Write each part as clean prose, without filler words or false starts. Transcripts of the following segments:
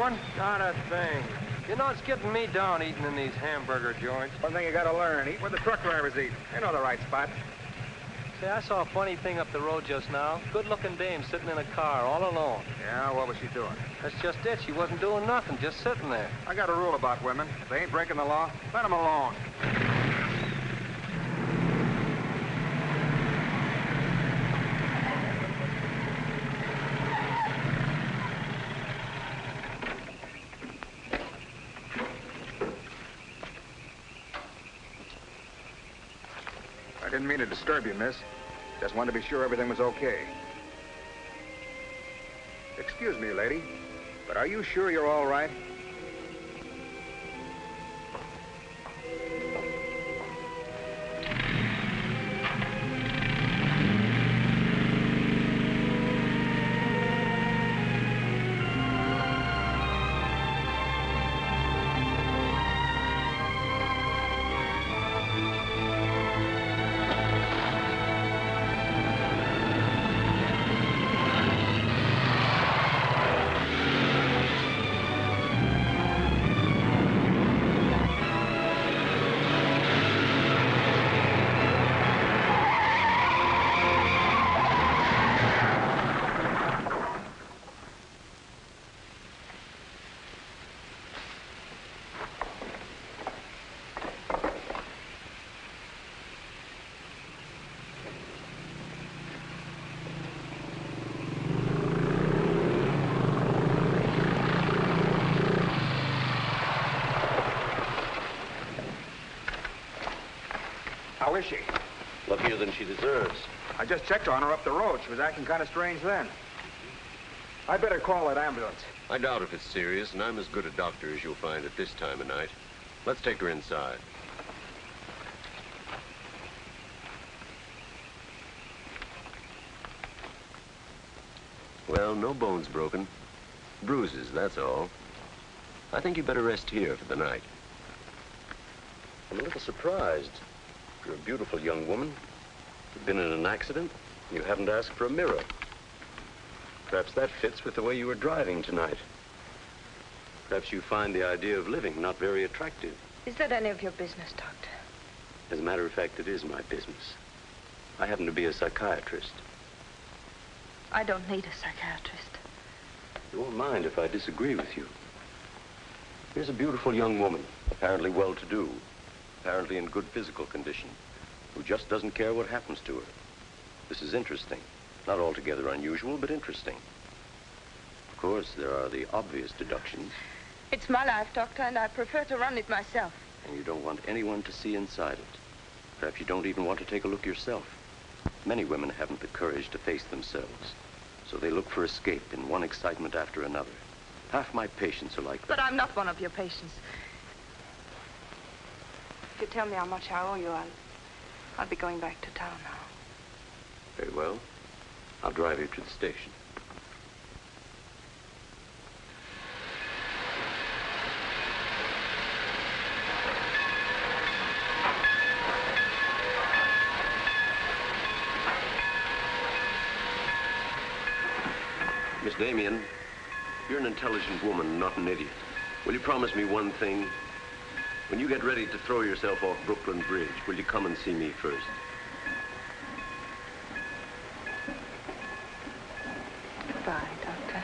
doing? Not a thing. You know, it's getting me down eating in these hamburger joints. One thing you gotta learn, eat where the truck drivers eat. They know the right spot. Say, I saw a funny thing up the road just now. Good-looking dame sitting in a car all alone. Yeah, what was she doing? That's just it. She wasn't doing nothing, just sitting there. I got a rule about women. If they ain't breaking the law, let them alone. I didn't mean to disturb you, miss. Just wanted to be sure everything was okay. Excuse me, lady, but are you sure you're all right? How is she? Luckier than she deserves. I just checked on her up the road. She was acting kind of strange then. I'd better call that ambulance. I doubt if it's serious, and I'm as good a doctor as you'll find at this time of night. Let's take her inside. Well, no bones broken. Bruises, that's all. I think you better rest here for the night. I'm a little surprised. You're a beautiful young woman. You've been in an accident. You haven't asked for a mirror. Perhaps that fits with the way you were driving tonight. Perhaps you find the idea of living not very attractive. Is that any of your business, Doctor? As a matter of fact, it is my business. I happen to be a psychiatrist. I don't need a psychiatrist. You won't mind if I disagree with you. Here's a beautiful young woman, apparently well-to-do, apparently in good physical condition, who just doesn't care what happens to her. This is interesting. Not altogether unusual, but interesting. Of course, there are the obvious deductions. It's my life, Doctor, and I prefer to run it myself. And you don't want anyone to see inside it. Perhaps you don't even want to take a look yourself. Many women haven't the courage to face themselves, so they look for escape in one excitement after another. Half my patients are like that. But I'm not one of your patients. If you tell me how much I owe you, I'll be going back to town now. Very well. I'll drive you to the station. Miss Damien, you're an intelligent woman, not an idiot. Will you promise me one thing? When you get ready to throw yourself off Brooklyn Bridge, will you come and see me first? Goodbye, Doctor.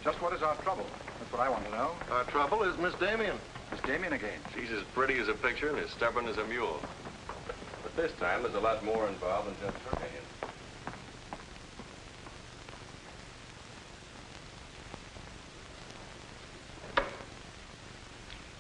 Just what is our trouble? That's what I want to know. Our trouble is Miss Damien. Miss Damien again. She's as pretty as a picture and as stubborn as a mule. But this time, there's a lot more involved than just her opinion.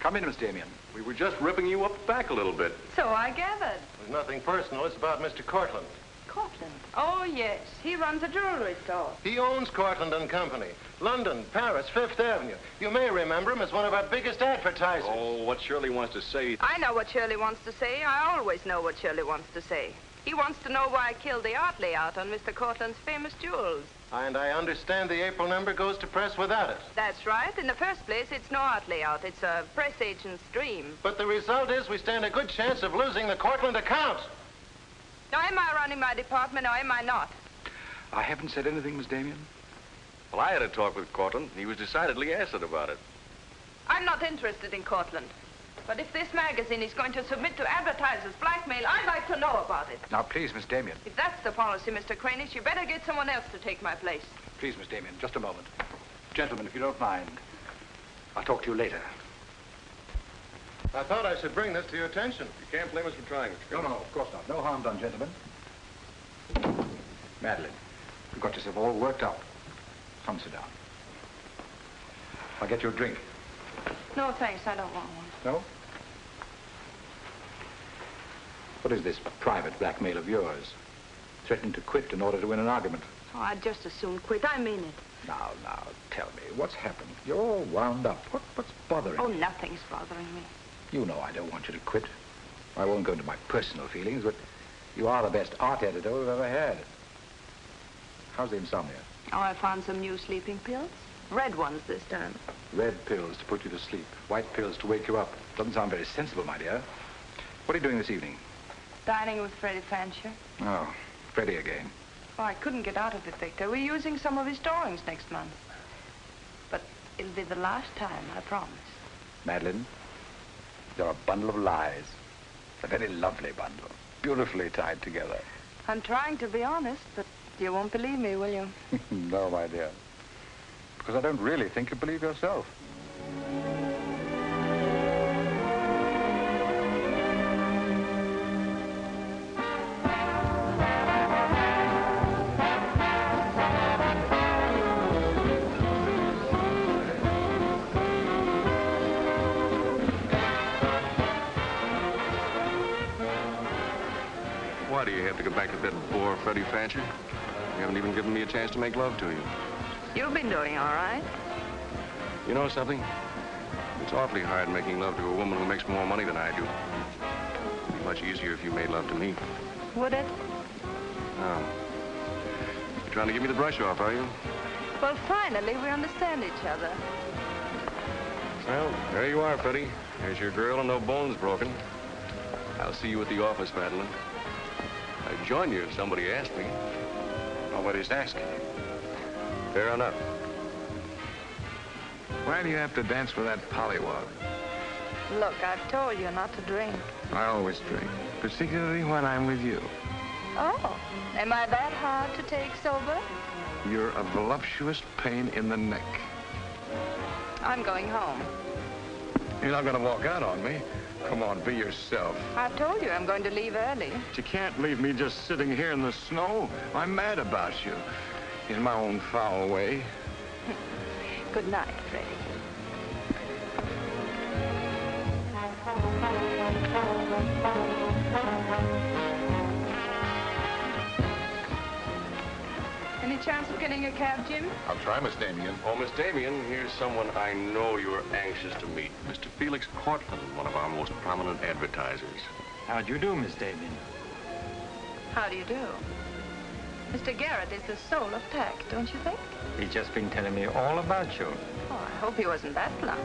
Come in, Miss Damien. We were just ripping you up back a little bit. So I gathered. There's nothing personal. It's about Mr. Cortland. Cortland? Oh, yes. He runs a jewelry store. He owns Cortland and Company. London, Paris, Fifth Avenue. You may remember him as one of our biggest advertisers. Oh, what Shirley wants to say. I know what Shirley wants to say. I always know what Shirley wants to say. He wants to know why I killed the art layout on Mr. Cortland's famous jewels. And I understand the April number goes to press without it. That's right. In the first place, it's no art layout. It's a press agent's dream. But the result is we stand a good chance of losing the Cortland account. Now, am I running my department or am I not? I haven't said anything, Miss Damien. Well, I had a talk with Cortland. He was decidedly acid about it. I'm not interested in Cortland. But if this magazine is going to submit to advertisers' blackmail, I'd like to know about it. Now, please, Miss Damien. If that's the policy, Mr. Cranish, you better get someone else to take my place. Please, Miss Damien, just a moment. Gentlemen, if you don't mind, I'll talk to you later. I thought I should bring this to your attention. You can't blame us for trying, Mr. No, of course not. No harm done, gentlemen. Madeline, you've got yourself all worked up. Come, sit down. I'll get you a drink. No, thanks. I don't want one. No? What is this private blackmail of yours? Threatening to quit in order to win an argument. Oh, I'd just as soon quit. I mean it. Now, tell me, what's happened? You're all wound up. What's bothering you? Oh, nothing's bothering me. You know I don't want you to quit. I won't go into my personal feelings, but you are the best art editor we've ever had. How's the insomnia? Oh, I found some new sleeping pills. Red ones this time. Red pills to put you to sleep. White pills to wake you up. Doesn't sound very sensible, my dear. What are you doing this evening? Dining with Freddie Fancher. Oh, Freddie again. Oh, I couldn't get out of it, Victor. We're using some of his drawings next month. But it'll be the last time, I promise. Madeline, you're a bundle of lies. A very lovely bundle. Beautifully tied together. I'm trying to be honest, but you won't believe me, will you? No, my dear. Because I don't really think you believe yourself. Why do you have to go back to that bore, Freddie Fancher? You haven't even given me a chance to make love to you. You've been doing all right. You know something? It's awfully hard making love to a woman who makes more money than I do. It'd be much easier if you made love to me. Would it? Oh. You're trying to give me the brush off, are you? Well, finally, we understand each other. Well, there you are, Freddie. There's your girl and no bones broken. I'll see you at the office, Madeline. I'd join you if somebody asked me. Nobody's asking. Fair enough. Why do you have to dance with that pollywog? Look, I've told you not to drink. I always drink, particularly when I'm with you. Oh, am I that hard to take sober? You're a voluptuous pain in the neck. I'm going home. You're not going to walk out on me. Come on, be yourself. I've told you I'm going to leave early. But you can't leave me just sitting here in the snow. I'm mad about you. In my own foul way. Good night, Freddie. Any chance of getting a cab, Jim? I'll try, Miss Damien. Oh, Miss Damien, here's someone I know you're anxious to meet. Mr. Felix Cortland, one of our most prominent advertisers. How'd you do, Miss Damien? How do you do? Mr. Garrett is the soul of tact, don't you think? He's just been telling me all about you. Oh, I hope he wasn't that blunt.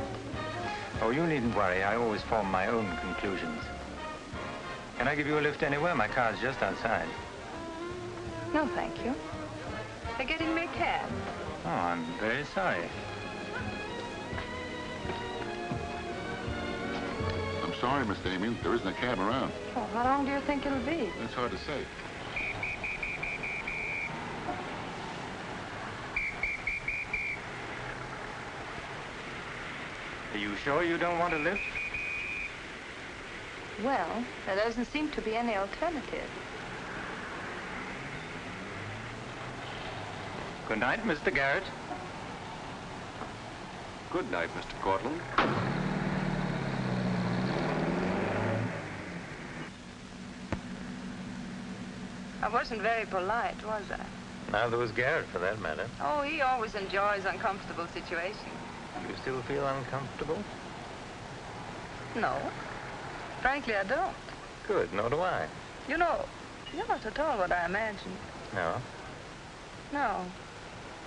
Oh, you needn't worry. I always form my own conclusions. Can I give you a lift anywhere? My car's just outside. No, thank you. They're getting me a cab. Oh, I'm very sorry. I'm sorry, Miss Damien. There isn't a cab around. Oh, how long do you think it'll be? That's hard to say. Are you sure you don't want a lift? Well, there doesn't seem to be any alternative. Good night, Mr. Garrett. Good night, Mr. Cortland. I wasn't very polite, was I? Neither was Garrett, for that matter. Oh, he always enjoys uncomfortable situations. You still feel uncomfortable? No. Frankly, I don't. Good, nor do I. You know, you're not at all what I imagined. No? No.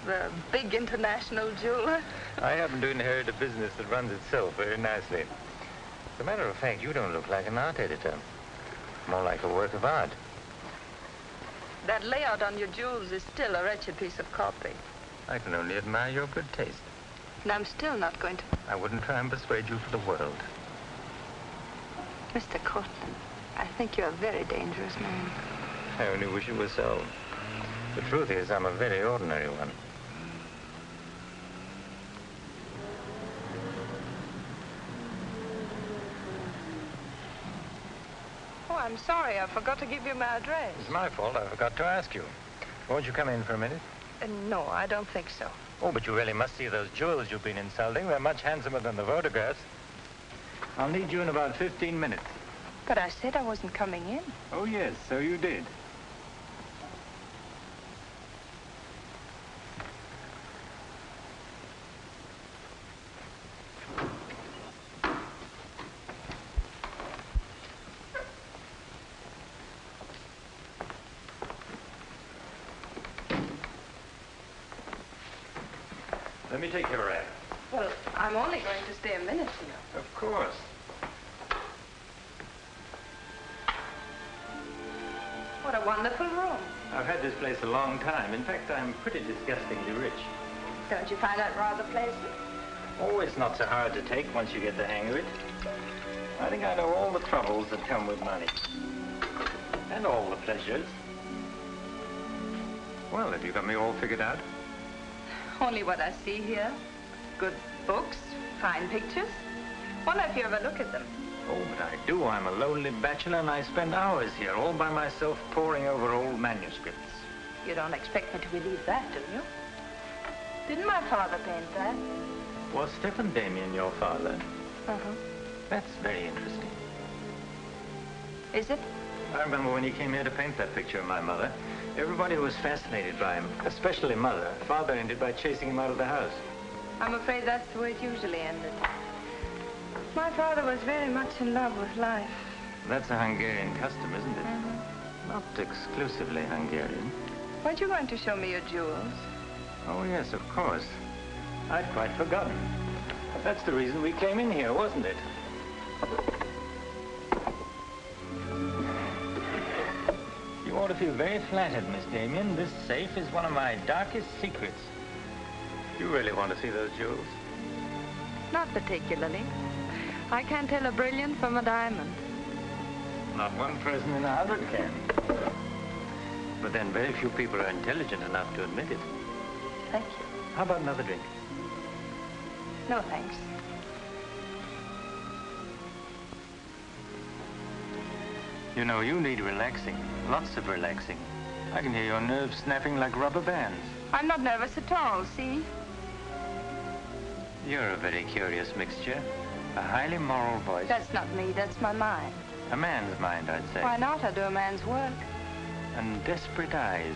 The big international jeweler. I happen to inherit a business that runs itself very nicely. As a matter of fact, you don't look like an art editor. More like a work of art. That layout on your jewels is still a wretched piece of copy. I can only admire your good taste. And I'm still not going to... I wouldn't try and persuade you for the world. Mr. Cortland, I think you're a very dangerous man. I only wish it was so. The truth is, I'm a very ordinary one. Oh, I'm sorry. I forgot to give you my address. It's my fault. I forgot to ask you. Won't you come in for a minute? No, I don't think so. Oh, but you really must see those jewels you've been insulting. They're much handsomer than the photographs. I'll need you in about 15 minutes. But I said I wasn't coming in. Oh, yes, so you did. Let me take your wrap. Well, I'm only going to stay a minute here. Of course. What a wonderful room. I've had this place a long time. In fact, I'm pretty disgustingly rich. Don't you find that rather pleasant? Oh, it's not so hard to take once you get the hang of it. I think I know all the troubles that come with money. And all the pleasures. Well, have you got me all figured out? Only what I see here. Good books, fine pictures. Wonder if you ever look at them. Oh, but I do. I'm a lonely bachelor, and I spend hours here all by myself poring over old manuscripts. You don't expect me to believe that, do you? Didn't my father paint that? Was Stephen Damien your father? Uh-huh. That's very interesting. Is it? I remember when he came here to paint that picture of my mother. Everybody was fascinated by him, especially Mother. Father ended by chasing him out of the house. I'm afraid that's the way it usually ended. My father was very much in love with life. That's a Hungarian custom, isn't it? Not exclusively Hungarian. Weren't you going to show me your jewels? Oh, yes, of course. I'd quite forgotten. That's the reason we came in here, wasn't it? You ought to feel very flattered, Miss Damien. This safe is one of my darkest secrets. You really want to see those jewels? Not particularly. I can't tell a brilliant from a diamond. Not one person in 100 can. But then very few people are intelligent enough to admit it. Thank you. How about another drink? No, thanks. You know, you need relaxing. Lots of relaxing. I can hear your nerves snapping like rubber bands. I'm not nervous at all, see? You're a very curious mixture. A highly moral voice. That's not me, that's my mind. A man's mind, I'd say. Why not? I do a man's work. And desperate eyes.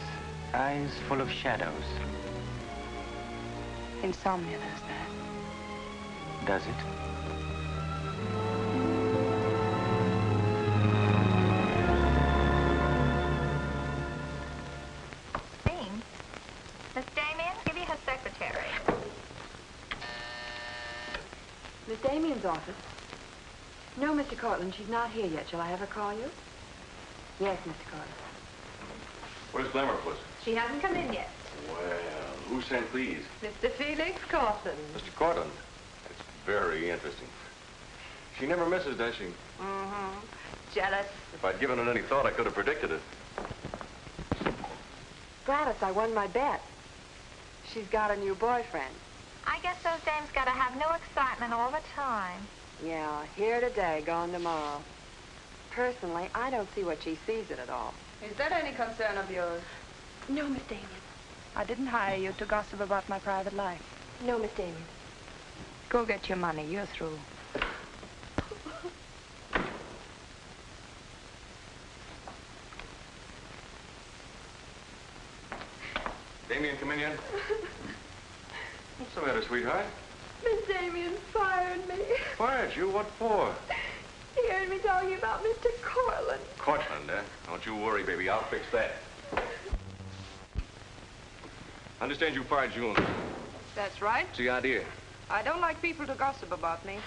Eyes full of shadows. Insomnia does that. Does it? Miss Damien, give you her secretary. Miss Damien's office? No, Mr. Cortland, she's not here yet. Shall I have her call you? Yes, Mr. Cortland. Where's Glamour Puss? She hasn't come in yet. Well, who sent these? Mr. Felix Cortland. Mr. Cortland. It's very interesting. She never misses, does she? Mm-hmm. Jealous. If I'd given it any thought, I could have predicted it. Gladys, I won my bet. She's got a new boyfriend. I guess those dames gotta have new excitement all the time. Yeah, here today, gone tomorrow. Personally, I don't see what she sees in it all. Is that any concern of yours? No, Miss Damien. I didn't hire you to gossip about my private life. No, Miss Damien. Go get your money. You're through. Damien, come in yet? What's the matter, sweetheart? Miss Damien fired me. Fired you? What for? He heard me talking about Mr. Cortland. Cortland, eh? Don't you worry, baby. I'll fix that. Understand you fired June. That's right. What's the idea? I don't like people to gossip about me.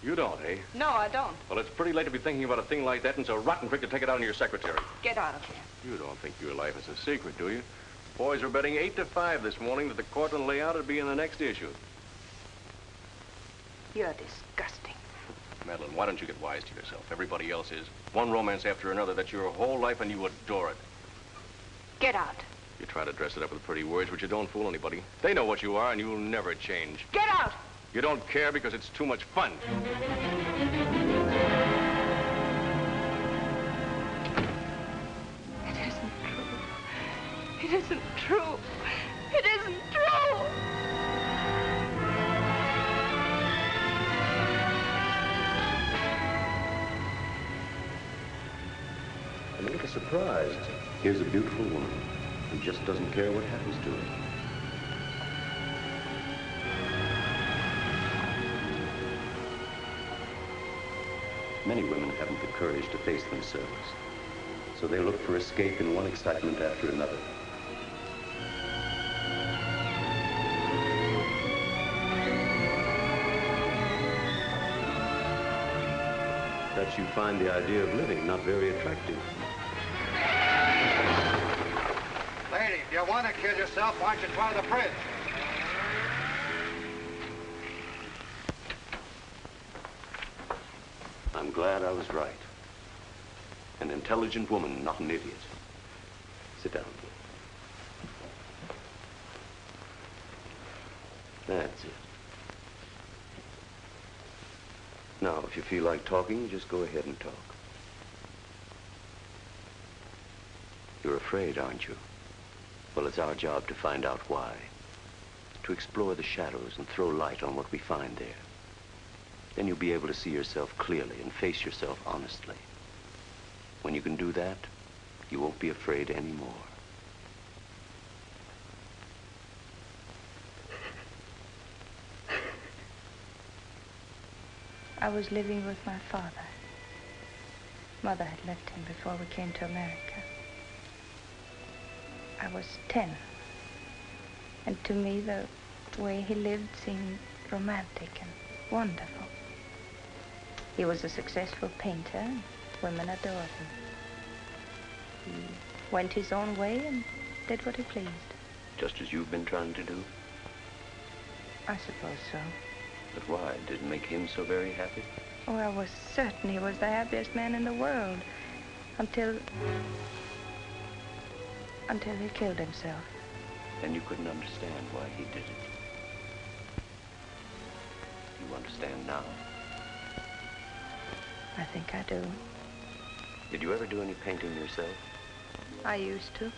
You don't, eh? No, I don't. Well, it's pretty late to be thinking about a thing like that and so rotten quick to take it out on your secretary. Get out of here. You don't think your life is a secret, do you? Boys were betting 8 to 5 this morning that the Cortland layout would be in the next issue. You're disgusting. Madeline, why don't you get wise to yourself? Everybody else is. One romance after another. That's your whole life, and you adore it. Get out. You try to dress it up with pretty words, but you don't fool anybody. They know what you are, and you'll never change. Get out! You don't care because it's too much fun. It isn't true. It isn't true. It isn't true! I'm a little surprised. Here's a beautiful woman who just doesn't care what happens to her. Many women haven't the courage to face themselves, so they look for escape in one excitement after another. Perhaps you find the idea of living not very attractive. Lady, if you want to kill yourself, why don't you try the fridge? I'm glad I was right. An intelligent woman, not an idiot. Sit down. That's it. Now, if you feel like talking, just go ahead and talk. You're afraid, aren't you? Well, it's our job to find out why. To explore the shadows and throw light on what we find there. Then you'll be able to see yourself clearly and face yourself honestly. When you can do that, you won't be afraid anymore. I was living with my father. Mother had left him before we came to America. I was 10. And to me, the way he lived seemed romantic and wonderful. He was a successful painter, and women adored him. He went his own way and did what he pleased. Just as you've been trying to do? I suppose so. But why? Did it make him so very happy? Oh, I was certain he was the happiest man in the world. Until he killed himself. And you couldn't understand why he did it. You understand now? I think I do. Did you ever do any painting yourself? I used to.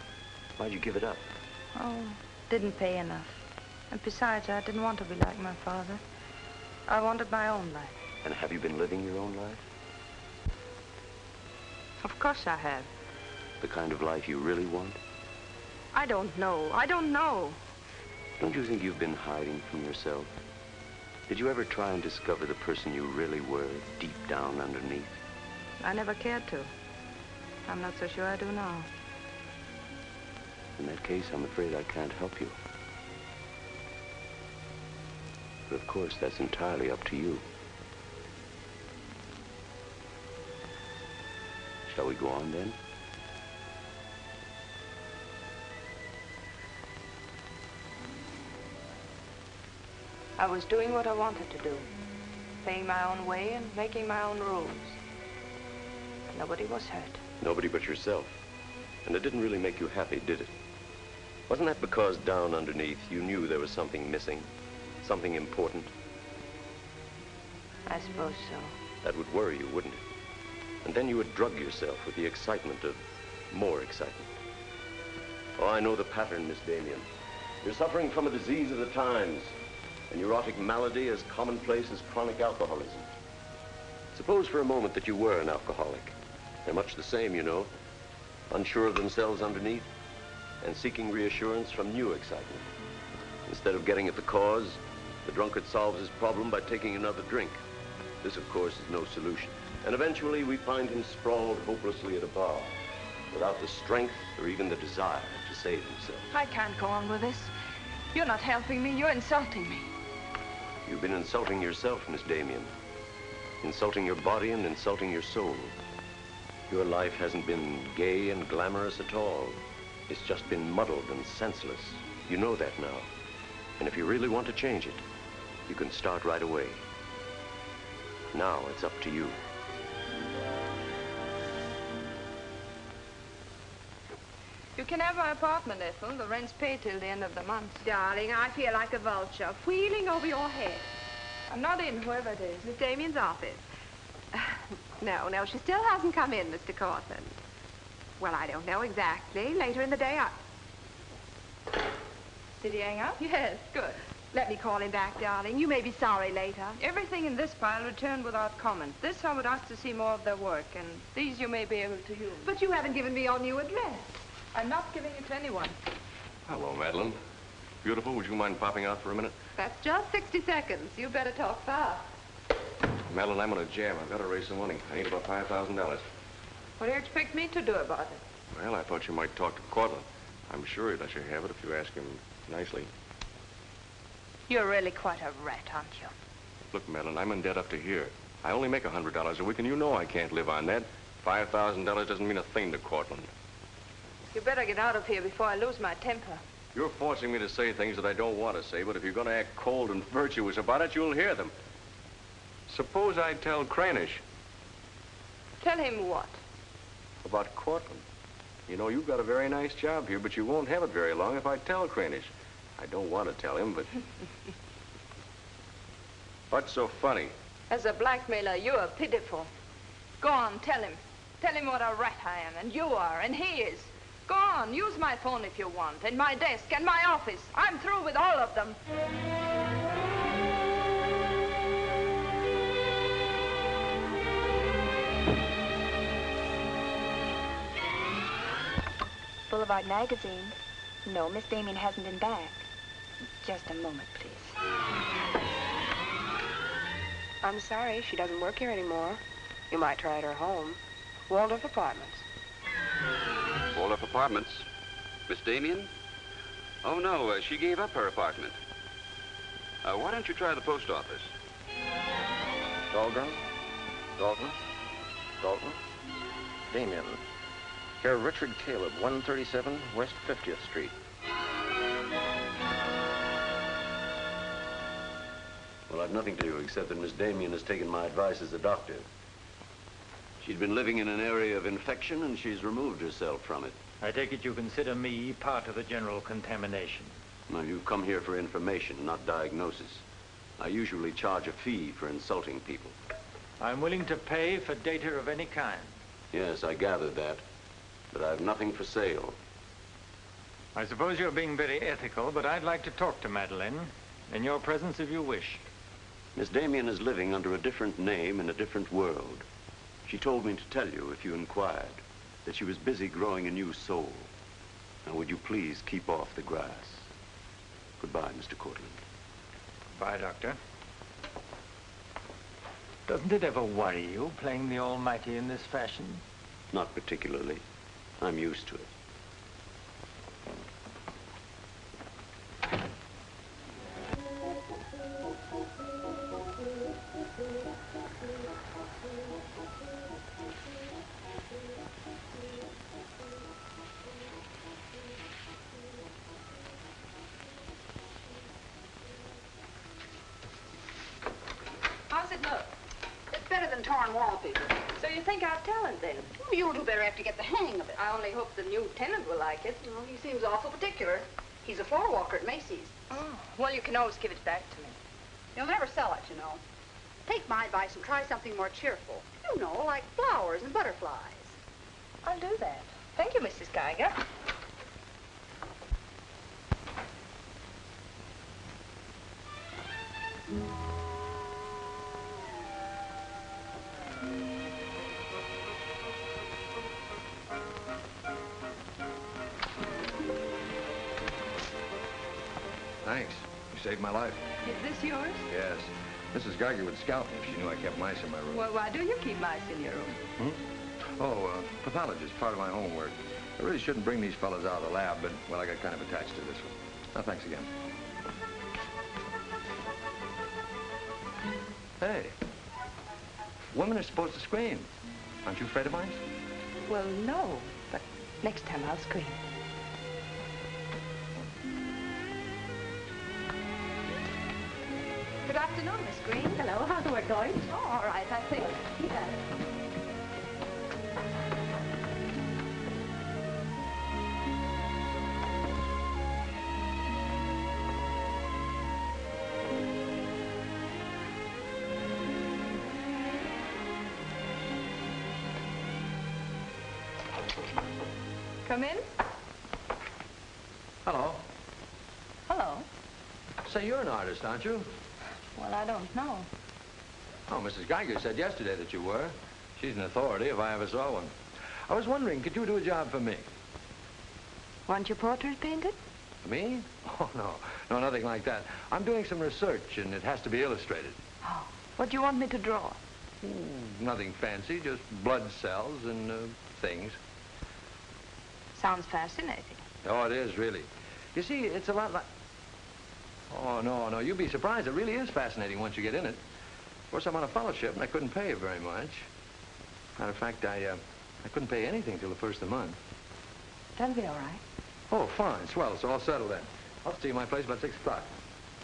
Why'd you give it up? Oh, didn't pay enough. And besides, I didn't want to be like my father. I wanted my own life. And have you been living your own life? Of course I have. The kind of life you really want? I don't know. I don't know. Don't you think you've been hiding from yourself? Did you ever try and discover the person you really were, deep down underneath? I never cared to. I'm not so sure I do now. In that case, I'm afraid I can't help you. But of course, that's entirely up to you. Shall we go on then? I was doing what I wanted to do. Paying my own way and making my own rules. Nobody was hurt. Nobody but yourself. And it didn't really make you happy, did it? Wasn't that because down underneath you knew there was something missing? Something important? I suppose so. That would worry you, wouldn't it? And then you would drug yourself with the excitement of more excitement. Oh, I know the pattern, Miss Damien. You're suffering from a disease of the times. A neurotic malady as commonplace as chronic alcoholism. Suppose for a moment that you were an alcoholic. They're much the same, you know. Unsure of themselves underneath. and seeking reassurance from new excitement. Instead of getting at the cause, the drunkard solves his problem by taking another drink. This, of course, is no solution. And eventually, we find him sprawled hopelessly at a bar, without the strength or even the desire to save himself. I can't go on with this. You're not helping me. You're insulting me. You've been insulting yourself, Miss Damien. Insulting your body and insulting your soul. Your life hasn't been gay and glamorous at all. It's just been muddled and senseless. You know that now. And if you really want to change it, you can start right away. Now it's up to you. You can have my apartment, Ethel. The rent's paid till the end of the month. Darling, I feel like a vulture wheeling over your head. I'm not in, whoever it is. Miss Damien's office. No, she still hasn't come in, Mr. Cortland. Well, I don't know exactly. Later in the day, Did he hang up? Yes. Good. Let me call him back, darling. You may be sorry later. Everything in this pile returned without comment. This I would ask to see more of their work, and these you may be able to use. But you haven't given me your new address. I'm not giving it to anyone. Hello, Madeline. Beautiful, would you mind popping out for a minute? That's just 60 seconds. You better talk fast. Madeline, I'm on a jam. I've got to raise some money. I need about $5,000. What do you expect me to do about it? Well, I thought you might talk to Cortland. I'm sure he'd let you have it if you ask him nicely. You're really quite a rat, aren't you? Look, Madeline, I'm in debt up to here. I only make $100 a week, and you know I can't live on that. $5,000 doesn't mean a thing to Cortland. You better get out of here before I lose my temper. You're forcing me to say things that I don't want to say, but if you're going to act cold and virtuous about it, you'll hear them. Suppose I tell Cranish. Tell him what? About Cortland. You know, you've got a very nice job here, but you won't have it very long if I tell Cranish. I don't want to tell him, but... What's so funny? As a blackmailer, you are pitiful. Go on, tell him. Tell him what a rat I am, and you are, and he is. Go on, use my phone if you want, and my desk, and my office. I'm through with all of them. Boulevard Magazine. No, Miss Damien hasn't been back. Just a moment, please. I'm sorry, she doesn't work here anymore. You might try at her home. Waldorf Apartments. Waldorf Apartments? Miss Damien? Oh, no, she gave up her apartment. Why don't you try the post office? Dahlgren? Dalton? Dalton? Damien. Here, Richard Caleb, 137 West 50th Street. Well, I've nothing to do except that Miss Damien has taken my advice as a doctor. She'd been living in an area of infection, and she's removed herself from it. I take it you consider me part of the general contamination. Now, you've come here for information, not diagnosis. I usually charge a fee for insulting people. I'm willing to pay for data of any kind. Yes, I gathered that. But I've nothing for sale. I suppose you're being very ethical, but I'd like to talk to Madeline. In your presence, if you wish. Miss Damien is living under a different name in a different world. She told me to tell you, if you inquired, that she was busy growing a new soul. Now, would you please keep off the grass? Goodbye, Mr. Cortland. Goodbye, Doctor. Doesn't it ever worry you, playing the almighty in this fashion? Not particularly. I'm used to it. How's it look? It's better than torn wallpaper. So you think I've talent, then? You'll do better after you get the hang of it. I only hope the new tenant will like it. Well, he seems awful particular. He's a floor walker at Macy's. Oh, well, you can always give it back to me. He'll never sell it, you know. Take my advice and try something more cheerful. You know, like flowers and butterflies. I'll do that. Thank you, Mrs. Geiger. Thanks. You saved my life. Is this yours? Yes. Mrs. Geiger would scalp me if she knew I kept mice in my room. Well, why do you keep mice in your room? Pathology is part of my homework. I really shouldn't bring these fellas out of the lab, but, well, I got kind of attached to this one. Now, thanks again. Hey, women are supposed to scream. Aren't you afraid of mice? Well, no, but next time I'll scream. Good afternoon, Miss Green. Hello, how's the work going? Oh, all right, I think. Yes. Come in. Hello. Hello. Say, you're an artist, aren't you? Well, I don't know. Oh, Mrs. Geiger said yesterday that you were. She's an authority if I ever saw one. I was wondering, could you do a job for me? Want your portrait painted? Me? Oh, no. No, nothing like that. I'm doing some research, and it has to be illustrated. Oh, what do you want me to draw? Nothing fancy, just blood cells and things. Sounds fascinating. Oh, it is, really. You see, it's a lot like... Oh, no, you'd be surprised. It really is fascinating once you get in it. Of course, I'm on a fellowship, and I couldn't pay you very much. Matter of fact, I couldn't pay anything till the first of the month. That'll be all right. Oh, fine. Swell. It's all settled then. I'll see you at my place about 6 o'clock.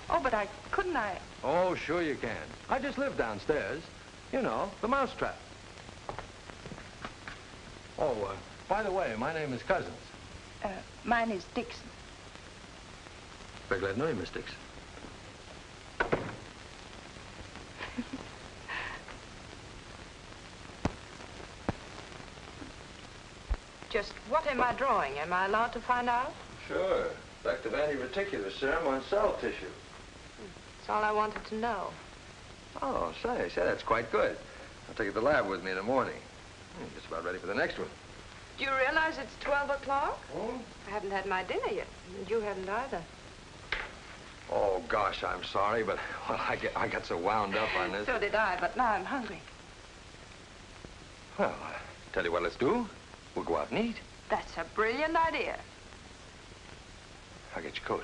Oh, but couldn't I? Oh, sure you can. I just live downstairs. You know, the mousetrap. Oh, by the way, my name is Cousins. Mine is Dixon. Very glad to know you, Miss Dixon. Just what am I drawing? Am I allowed to find out? Sure. Effect of anti-reticular serum on cell tissue. That's all I wanted to know. Oh, say, that's quite good. I'll take it to the lab with me in the morning. I'm just about ready for the next one. Do you realize it's 12 o'clock? Oh? I haven't had my dinner yet, and you haven't either. Oh, gosh, I'm sorry, but, well, I got so wound up on this. So did I, but now I'm hungry. Well, tell you what let's do. We'll go out and eat. That's a brilliant idea. I'll get your coat.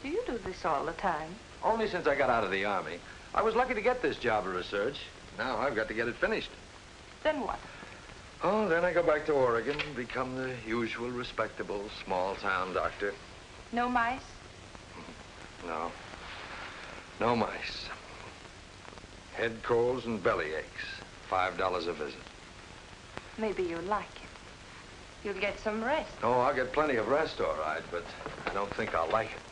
Do you do this all the time? Only since I got out of the Army. I was lucky to get this job of research. Now I've got to get it finished. Then what? Oh, then I go back to Oregon and become the usual respectable small-town doctor. No mice? No. No mice. Head colds and belly aches. $5 a visit. Maybe you'll like it. You'll get some rest. Oh, I'll get plenty of rest, all right, but I don't think I'll like it.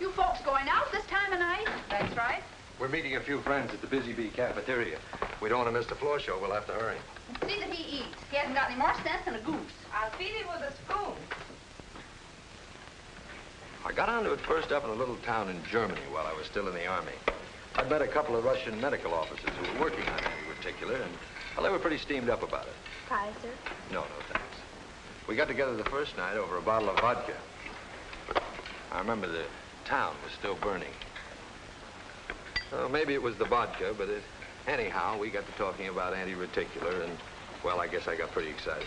You folks going out this time of night? That's right. We're meeting a few friends at the Busy Bee cafeteria. We don't want to miss the floor show. We'll have to hurry. See that he eats. He hasn't got any more sense than a goose. I'll feed him with a spoon. I got onto it first up in a little town in Germany while I was still in the Army. I'd met a couple of Russian medical officers who were working on anti-reticular, and, well, they were pretty steamed up about it. Pie, sir? No, thanks. We got together the first night over a bottle of vodka. I remember the town was still burning. Well, maybe it was the vodka, but anyhow, we got to talking about anti-reticular, and, well, I guess I got pretty excited.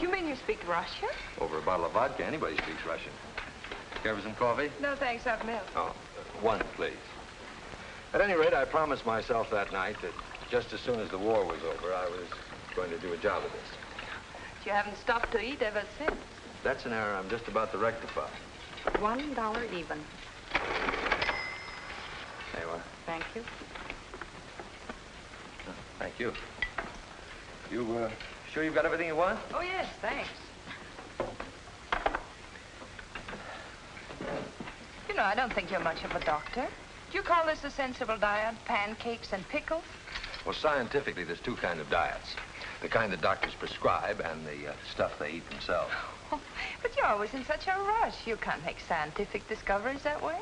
You mean you speak Russian? Over a bottle of vodka, anybody speaks Russian. Care for some coffee? No, thanks, I've milk. Oh, one, please. At any rate, I promised myself that night that just as soon as the war was over, I was going to do a job of this. But you haven't stopped to eat ever since. That's an error I'm just about to rectify. $1 even. There you are. Thank you. Oh, thank you. You, sure you've got everything you want? Oh, yes, thanks. You know, I don't think you're much of a doctor. Do you call this a sensible diet? Pancakes and pickles? Well, scientifically, there's two kinds of diets. The kind that doctors prescribe and the stuff they eat themselves. Oh, but you're always in such a rush. You can't make scientific discoveries that way.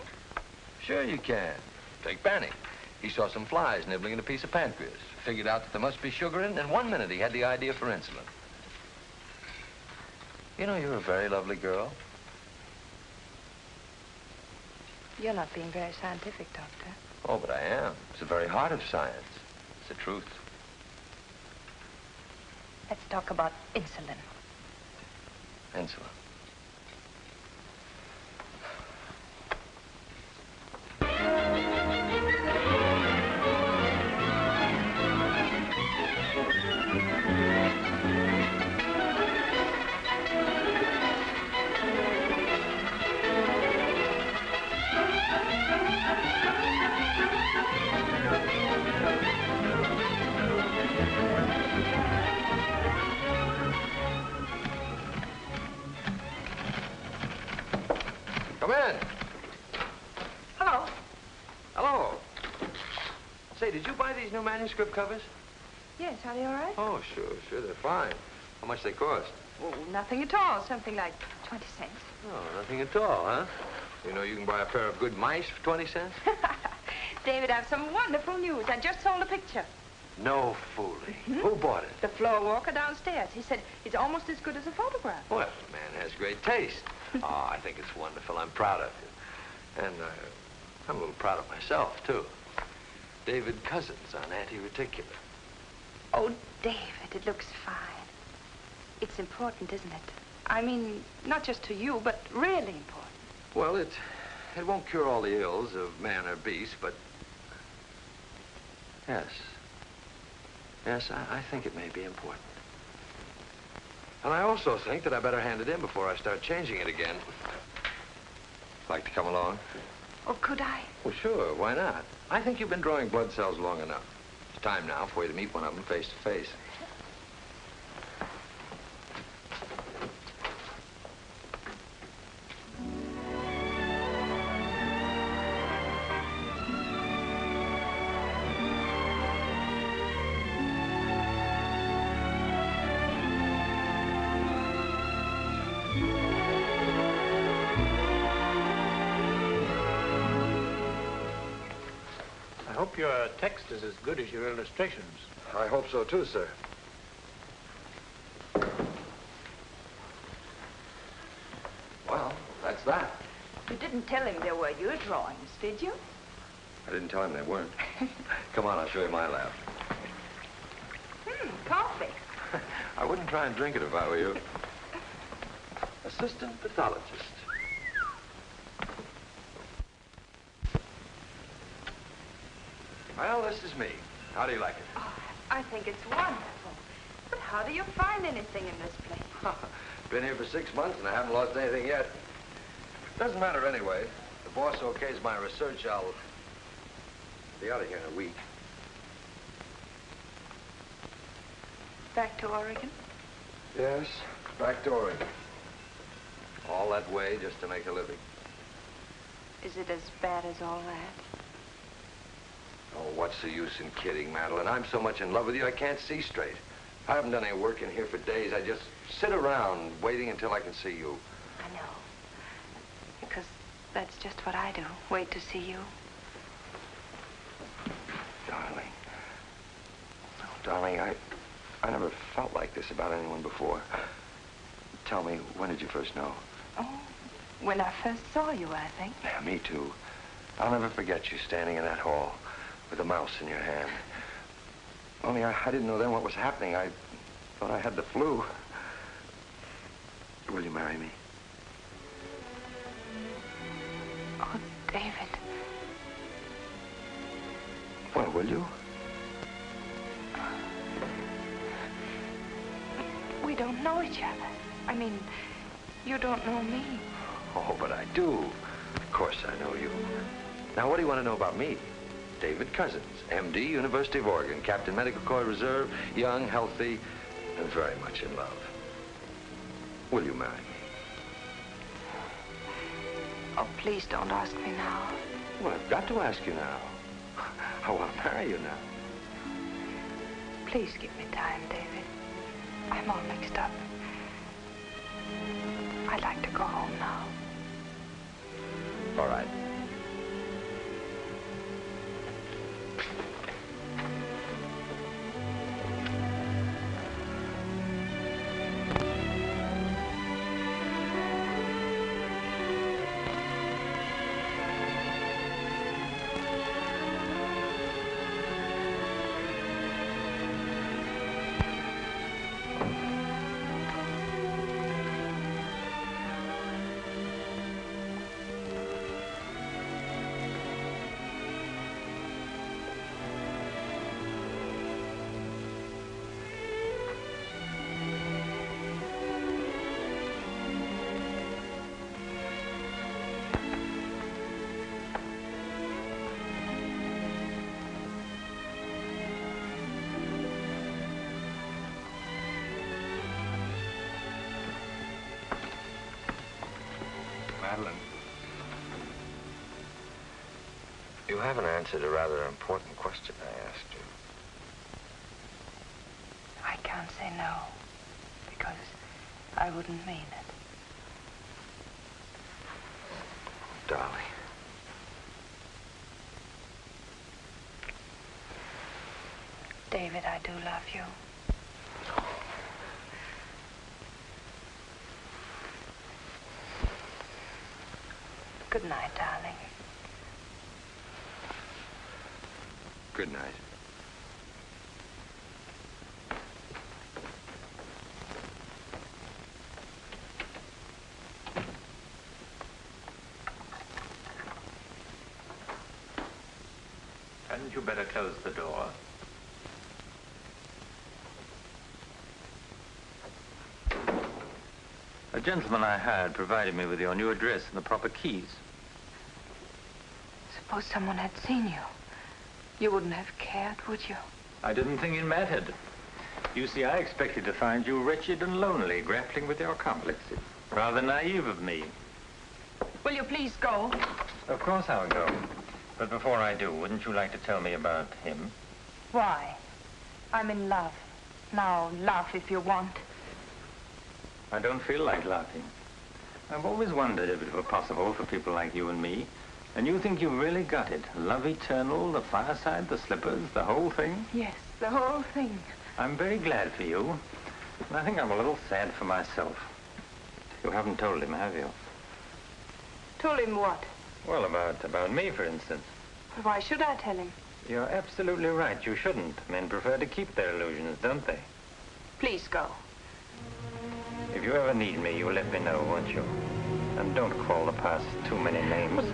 Sure you can. Take Banning. He saw some flies nibbling in a piece of pancreas. Figured out that there must be sugar in it, and in 1 minute he had the idea for insulin. You know, you're a very lovely girl. You're not being very scientific, Doctor. Oh, but I am. It's the very heart of science. It's the truth. Let's talk about insulin. Insulin. Come in. Hello. Hello. Say, did you buy these new manuscript covers? Yes, are they all right? Oh, sure, they're fine. How much they cost? Oh, nothing at all. Something like 20 cents. Oh, nothing at all, huh? You know, you can buy a pair of good mice for 20 cents? David, I have some wonderful news. I just sold a picture. No fooling. Who bought it? The floor walker downstairs. He said it's almost as good as a photograph. Well, the man has great taste. Oh, I think it's wonderful. I'm proud of you. And I'm a little proud of myself, too. David Cousins on anti-reticular. Oh, David, it looks fine. It's important, isn't it? I mean, not just to you, but really important. Well, it won't cure all the ills of man or beast, but yes, I think it may be important. And I also think that I better hand it in before I start changing it again. Like to come along? Oh, could I? Well, sure, why not? I think you've been drawing blood cells long enough. It's time now for you to meet one of them face to face. I hope your text is as good as your illustrations. I hope so, too, sir. Well, that's that. You didn't tell him they were your drawings, did you? I didn't tell him they weren't. Come on, I'll show you my lab. Coffee. I wouldn't try and drink it if I were you. Assistant pathologist. Well, this is me. How do you like it? Oh, I think it's wonderful. But how do you find anything in this place? Been here for 6 months and I haven't lost anything yet. Doesn't matter anyway. If the boss okays my research, I'll be out of here in a week. Back to Oregon? Yes, back to Oregon. All that way just to make a living. Is it as bad as all that? Oh, what's the use in kidding, Madeline? I'm so much in love with you, I can't see straight. I haven't done any work in here for days. I just sit around waiting until I can see you. I know. Because that's just what I do. Wait to see you. Darling. Oh, darling, I never felt like this about anyone before. Tell me, when did you first know? Oh, when I first saw you, I think. Yeah, me too. I'll never forget you standing in that hall with a mouse in your hand. Only I didn't know then what was happening. I thought I had the flu. Will you marry me? Oh, David. Well, will you? We don't know each other. I mean, you don't know me. Oh, but I do. Of course I know you. Now, what do you want to know about me? David Cousins, M.D., University of Oregon, Captain Medical Corps Reserve, young, healthy, and very much in love. Will you marry me? Oh, please don't ask me now. Well, I've got to ask you now. I want to marry you now. Please give me time, David. I'm all mixed up. I'd like to go home now. All right. You haven't answered a rather important question I asked you. I can't say no, because I wouldn't mean it. Darling. David, I do love you. Good night, darling. Good night. Hadn't you better close the door? A gentleman I hired provided me with your new address and the proper keys. Suppose someone had seen you. You wouldn't have cared, would you? I didn't think it mattered. You see, I expected to find you wretched and lonely, grappling with your complexes. Rather naive of me. Will you please go? Of course I'll go. But before I do, wouldn't you like to tell me about him? Why? I'm in love. Now, laugh if you want. I don't feel like laughing. I've always wondered if it were possible for people like you and me. And you think you've really got it? Love eternal, the fireside, the slippers, the whole thing? Yes, the whole thing. I'm very glad for you. And I think I'm a little sad for myself. You haven't told him, have you? Told him what? Well, about me, for instance. But why should I tell him? You're absolutely right. You shouldn't. Men prefer to keep their illusions, don't they? Please go. If you ever need me, you'll let me know, won't you? And don't call the past too many names.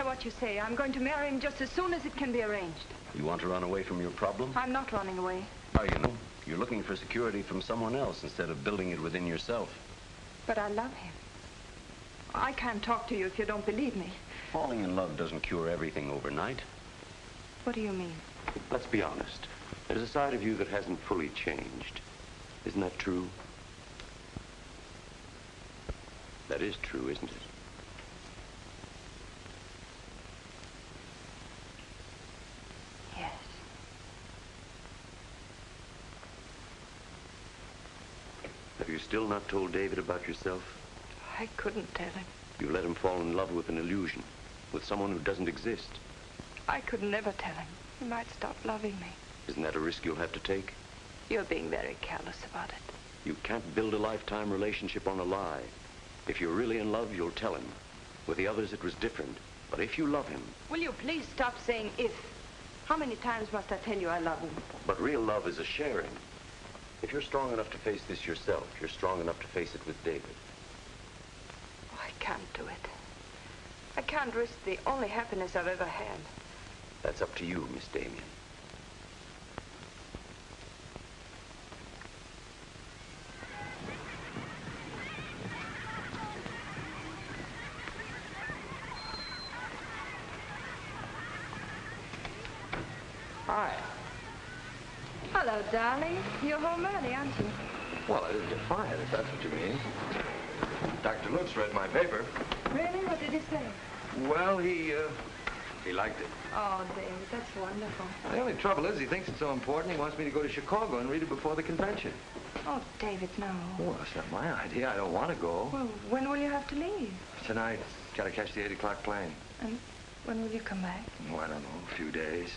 What you say. I'm going to marry him just as soon as it can be arranged. You want to run away from your problem? I'm not running away. How you know? You're looking for security from someone else instead of building it within yourself. But I love him. I can't talk to you if you don't believe me. Falling in love doesn't cure everything overnight. What do you mean? Let's be honest. There's a side of you that hasn't fully changed. Isn't that true? That is true, isn't it? Yes. Have you still not told David about yourself? I couldn't tell him. You let him fall in love with an illusion, with someone who doesn't exist. I could never tell him. He might stop loving me. Isn't that a risk you'll have to take? You're being very careless about it. You can't build a lifetime relationship on a lie. If you're really in love, you'll tell him. With the others, it was different. But if you love him... Will you please stop saying if? How many times must I tell you I love him? But real love is a sharing. If you're strong enough to face this yourself, you're strong enough to face it with David. Oh, I can't do it. I can't risk the only happiness I've ever had. That's up to you, Miss Damien. Hi. Hello, darling. You're home early, aren't you? Well, I didn't get fired, if that's what you mean. Dr. Lutz read my paper. Really? What did he say? Well, he liked it. Oh, David, that's wonderful. The only trouble is he thinks it's so important he wants me to go to Chicago and read it before the convention. Oh, David, no. Well, that's not my idea. I don't want to go. Well, when will you have to leave? Tonight. Got to catch the 8 o'clock plane. And when will you come back? Oh, I don't know, a few days.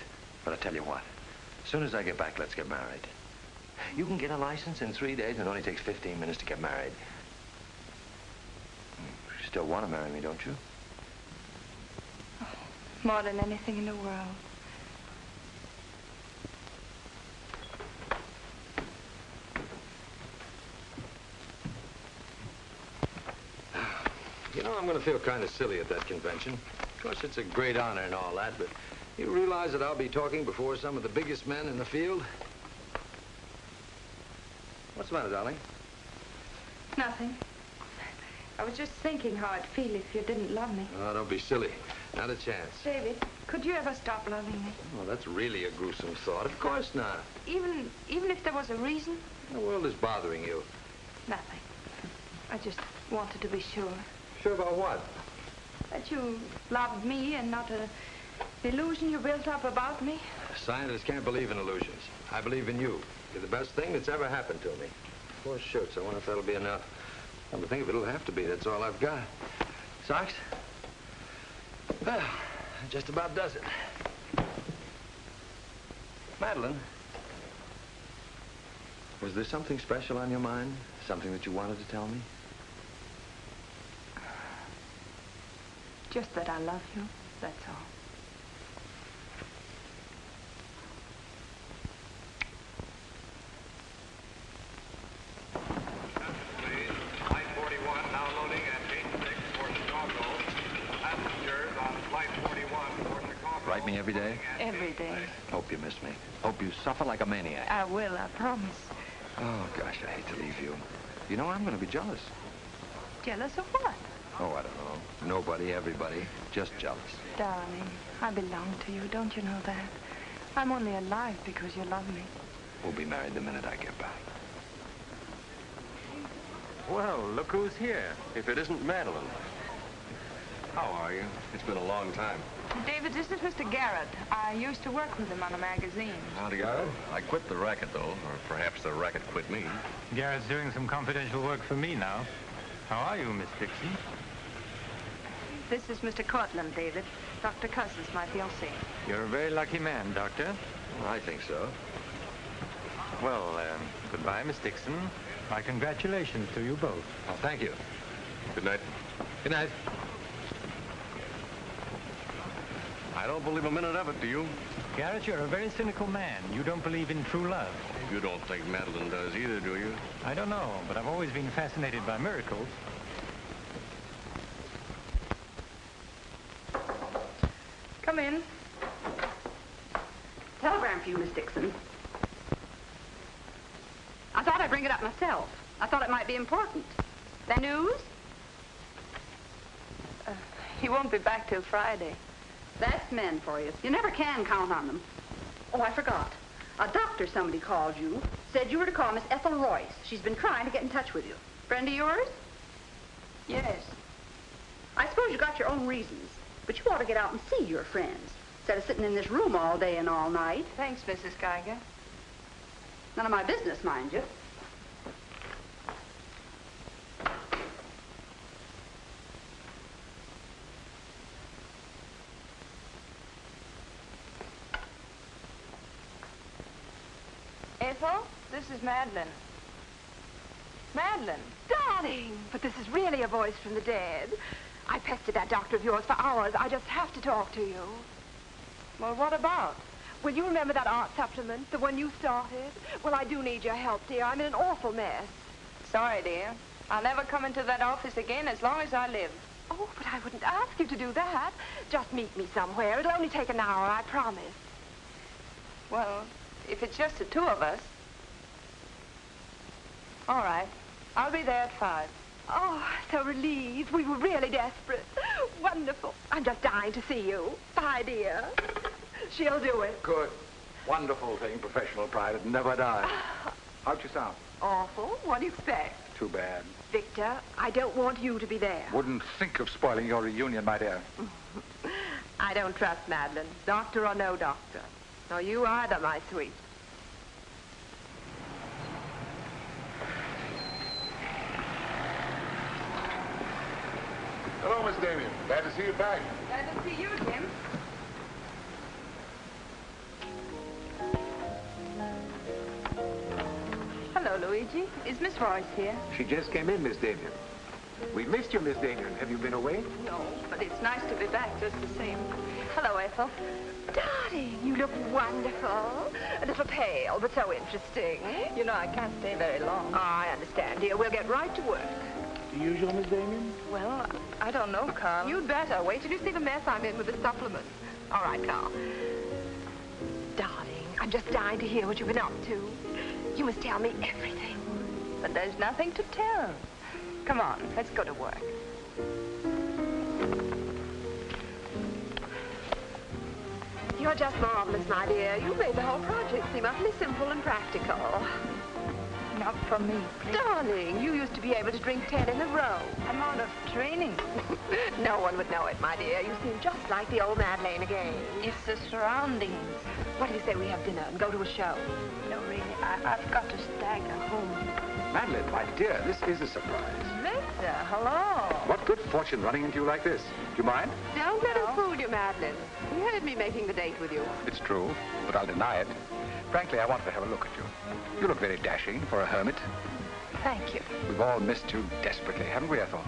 But I tell you what, as soon as I get back, let's get married. You can get a license in 3 days, and it only takes 15 minutes to get married. You still want to marry me, don't you? Oh, more than anything in the world. You know, I'm going to feel kind of silly at that convention. Of course, it's a great honor and all that, but you realize that I'll be talking before some of the biggest men in the field? What's the matter, darling? Nothing. I was just thinking how I'd feel if you didn't love me. Oh, don't be silly. Not a chance. David, could you ever stop loving me? Oh, that's really a gruesome thought. Of course not. Even if there was a reason? The world is bothering you. Nothing. I just wanted to be sure. Sure about what? That you loved me and not an illusion you built up about me. Scientists can't believe in illusions. I believe in you. You're the best thing that's ever happened to me. 4 shirts. I wonder if that'll be enough. Come to think of it, it'll have to be. That's all I've got. Socks? Well, that just about does it. Madeline, was there something special on your mind? Something that you wanted to tell me? Just that I love you, that's all. Write me every day? Every day. Hope you miss me. Hope you suffer like a maniac. I will, I promise. Oh, gosh, I hate to leave you. You know, I'm going to be jealous. Jealous of what? Oh, I don't know. Nobody, everybody. Just jealous. Darling, I belong to you. Don't you know that? I'm only alive because you love me. We'll be married the minute I get back. Well, look who's here. If it isn't Madeline. How are you? It's been a long time. David, this is Mr. Garrett. I used to work with him on a magazine. Howdy, Garrett. I quit the racket, though, or perhaps the racket quit me. Garrett's doing some confidential work for me now. How are you, Miss Dixon? This is Mr. Cortland, David. Dr. Cuss is my fiancé. You're a very lucky man, Doctor. I think so. Well, goodbye, Miss Dixon. My congratulations to you both. Oh, thank you. Good night. Good night. I don't believe a minute of it, do you? Garrett, you're a very cynical man. You don't believe in true love. You don't think Madeline does either, do you? I don't know, but I've always been fascinated by miracles. Come in. Telegram for you, Miss Dixon. I thought I'd bring it up myself. I thought it might be important. The news? He won't be back till Friday. That's men for you. You never can count on them. Oh, I forgot. A doctor somebody called you, said you were to call Miss Ethel Royce. She's been trying to get in touch with you. Friend of yours? Yes. I suppose you got your own reasons, but you ought to get out and see your friends, instead of sitting in this room all day and all night. Thanks, Mrs. Geiger. None of my business, mind you. Ethel, this is Madeline. Madeline. Darling, but this is really a voice from the dead. I pestered that doctor of yours for hours. I just have to talk to you. Well, what about? Well, you remember that art supplement, the one you started? Well, I do need your help, dear. I'm in an awful mess. Sorry, dear. I'll never come into that office again as long as I live. Oh, but I wouldn't ask you to do that. Just meet me somewhere. It'll only take an hour, I promise. Well, if it's just the 2 of us. All right. I'll be there at 5. Oh, so relieved. We were really desperate. Wonderful. I'm just dying to see you. Bye, dear. She'll do it. Good. Wonderful thing, professional pride. It never dies. How'd you sound? Awful. What do you expect? Too bad. Victor, I don't want you to be there. Wouldn't think of spoiling your reunion, my dear. I don't trust Madeline, doctor or no doctor. Nor you either, my sweet. Hello, Miss Damien. Glad to see you back. Glad to see you, Jim. Hello, Luigi. Is Miss Royce here? She just came in, Miss Damien. We missed you, Miss Damien. Have you been away? No, but it's nice to be back just the same. Hello, Ethel. Darling, you look wonderful. A little pale, but so interesting. You know, I can't stay very long. Oh, I understand, dear. We'll get right to work. The usual, Miss Damien? Well, I don't know, Carl. You'd better. Wait till you see the mess I'm in with the supplement. All right, Carl. Darling, I'm just dying to hear what you've been up to. You must tell me everything. and there's nothing to tell. Come on, let's go to work. You're just marvelous, my dear. You made the whole project seem utterly simple and practical. Not for me, please. Darling, you used to be able to drink 10 in a row. I'm out of training. No one would know it, my dear. You seem just like the old Madeleine again. It's the surroundings. What do you say we have dinner and go to a show? No, really, I've got to stagger home. Madeline, my dear, this is a surprise. Victor, hello. What good fortune running into you like this? Do you mind? Don't let him fool you, Madeline. He heard me making the date with you. It's true, but I'll deny it. Frankly, I wanted to have a look at you. You look very dashing for a hermit. Thank you. We've all missed you desperately, haven't we, Ethel?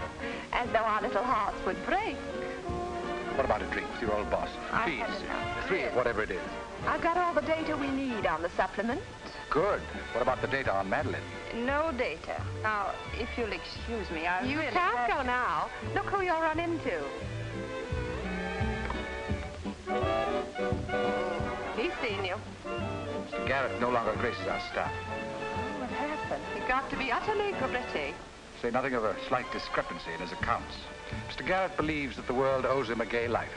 As though our little hearts would break. What about a drink with your old boss? Please, 3, whatever it is. I've got all the data we need on the supplement. Good. What about the data on Madeline? No data. Now, if you'll excuse me, I You really can't go now. Look who you'll run into. He's seen you. Mr. Garrett no longer graces our staff. What happened? He got to be utterly gritty. Say nothing of a slight discrepancy in his accounts. Mr. Garrett believes that the world owes him a gay life,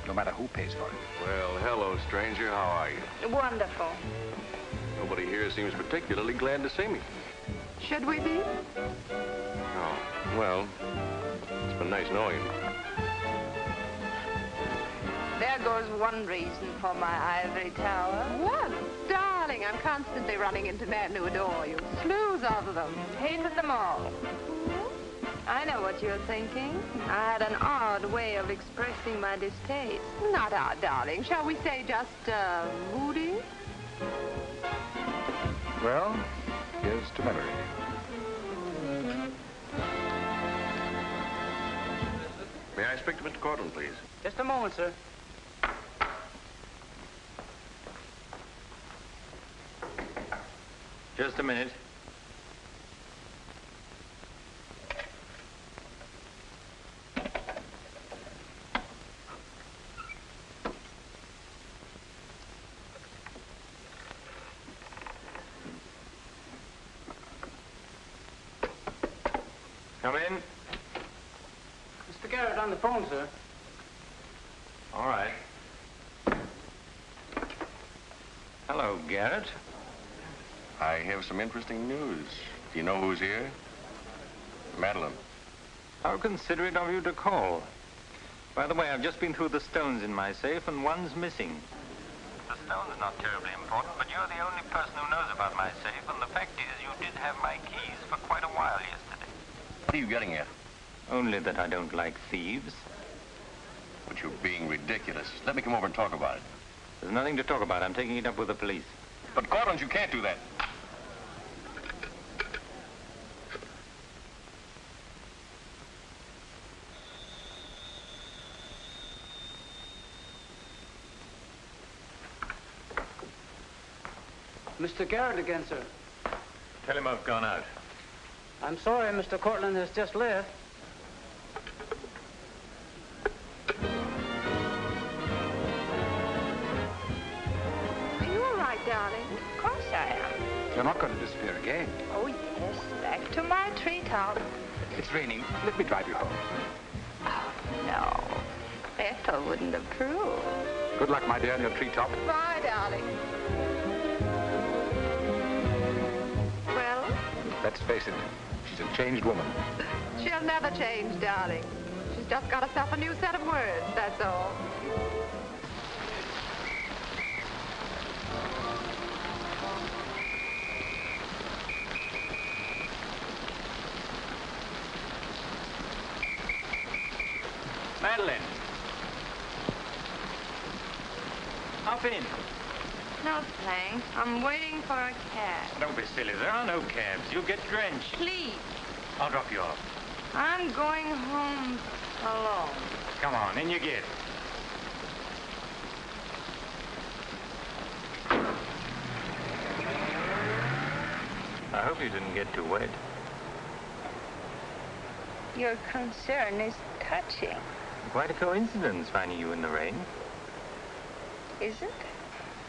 no matter who pays for it. Well, hello, stranger. How are you? Wonderful. Nobody here seems particularly glad to see me. Should we be? Oh, well, it's been nice knowing you. There goes one reason for my ivory tower. What? Darling, I'm constantly running into men who adore you. Slews of them. Hated them all. I know what you're thinking. I had an odd way of expressing my distaste. Not odd, darling. Shall we say just, moody? Well, here's to memory. May I speak to Mr. Cortland, please? Just a moment, sir. Just a minute. Come in. Mr. Garrett on the phone, sir. All right. Hello, Garrett. I have some interesting news. Do you know who's here? Madeline. How considerate of you to call. By the way, I've just been through the stones in my safe, and one's missing. The stone's not terribly important, but you're the only person who knows about my safe, and the fact is you did have my keys for quite a while yesterday. What are you getting at? Only that I don't like thieves. But you're being ridiculous. Let me come over and talk about it. There's nothing to talk about. I'm taking it up with the police. But, Cortland, you can't do that. Mr. Garrett again, sir. Tell him I've gone out. I'm sorry, Mr. Cortland has just left. Are you all right, darling? Of course I am. You're not going to disappear again. Oh, yes. Back to my treetop. It's raining. Let me drive you home. Oh, no. Ethel wouldn't approve. Good luck, my dear, on your treetop. Bye, darling. Well? Let's face it, she's a changed woman. She'll never change, darling. She's just got herself a new set of words, that's all. Madeline. Hop in. No, thanks. I'm waiting for a cab. Don't be silly. There are no cabs. You'll get drenched. Please. I'll drop you off. I'm going home alone. Come on, in you get. I hope you didn't get too wet. Your concern is touching. Quite a coincidence finding you in the rain. Is it?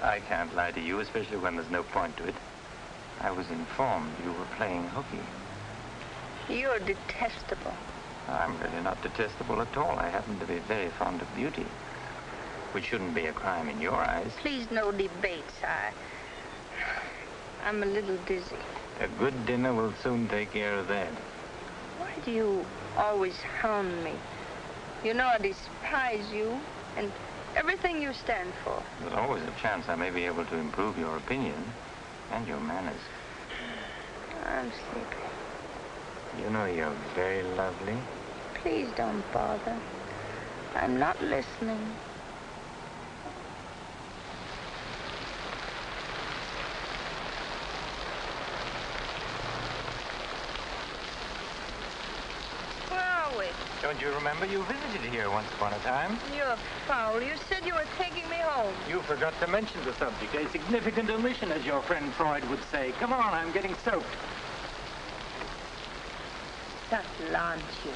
I can't lie to you, especially when there's no point to it. I was informed you were playing hooky. You're detestable. I'm really not detestable at all. I happen to be very fond of beauty, which shouldn't be a crime in your eyes. Please, no debates. I'm a little dizzy. A good dinner will soon take care of that. Why do you always hound me? You know I despise you and everything you stand for. There's always a chance I may be able to improve your opinion and your manners. I'm sleepy. You know you're very lovely. Please don't bother. I'm not listening. Where are we? Don't you remember you visited here once upon a time? You're foul. You said you were taking me home. You forgot to mention the subject. A significant omission, as your friend Freud would say. Come on, I'm getting soaked. That launch you.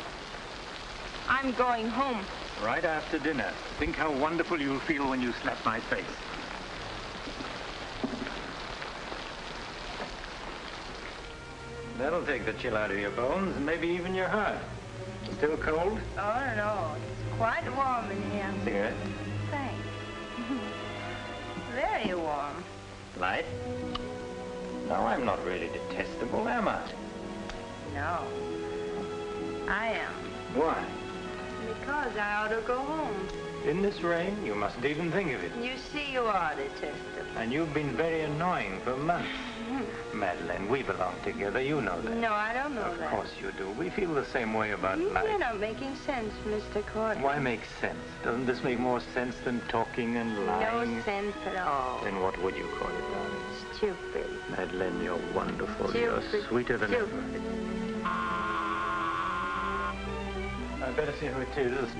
I'm going home. Right after dinner. Think how wonderful you'll feel when you slap my face. That'll take the chill out of your bones, and maybe even your heart. Still cold? Oh, no. It's quite warm in here. Cigarette? Thanks. Very warm. Light? No, I'm not really detestable, am I? No. I am. Why? Because I ought to go home. In this rain, you mustn't even think of it. You see, you are detestable. And you've been very annoying for months. Madeleine, we belong together. You know that. No, I don't know that. Of course you do. We feel the same way about life. You're not making sense, Mr. Cortland. Why make sense? Doesn't this make more sense than talking and lying? No sense at all. Then what would you call it, darling? Stupid. Madeleine, you're wonderful. Stupid. You're sweeter than ever. I'd better see who it is.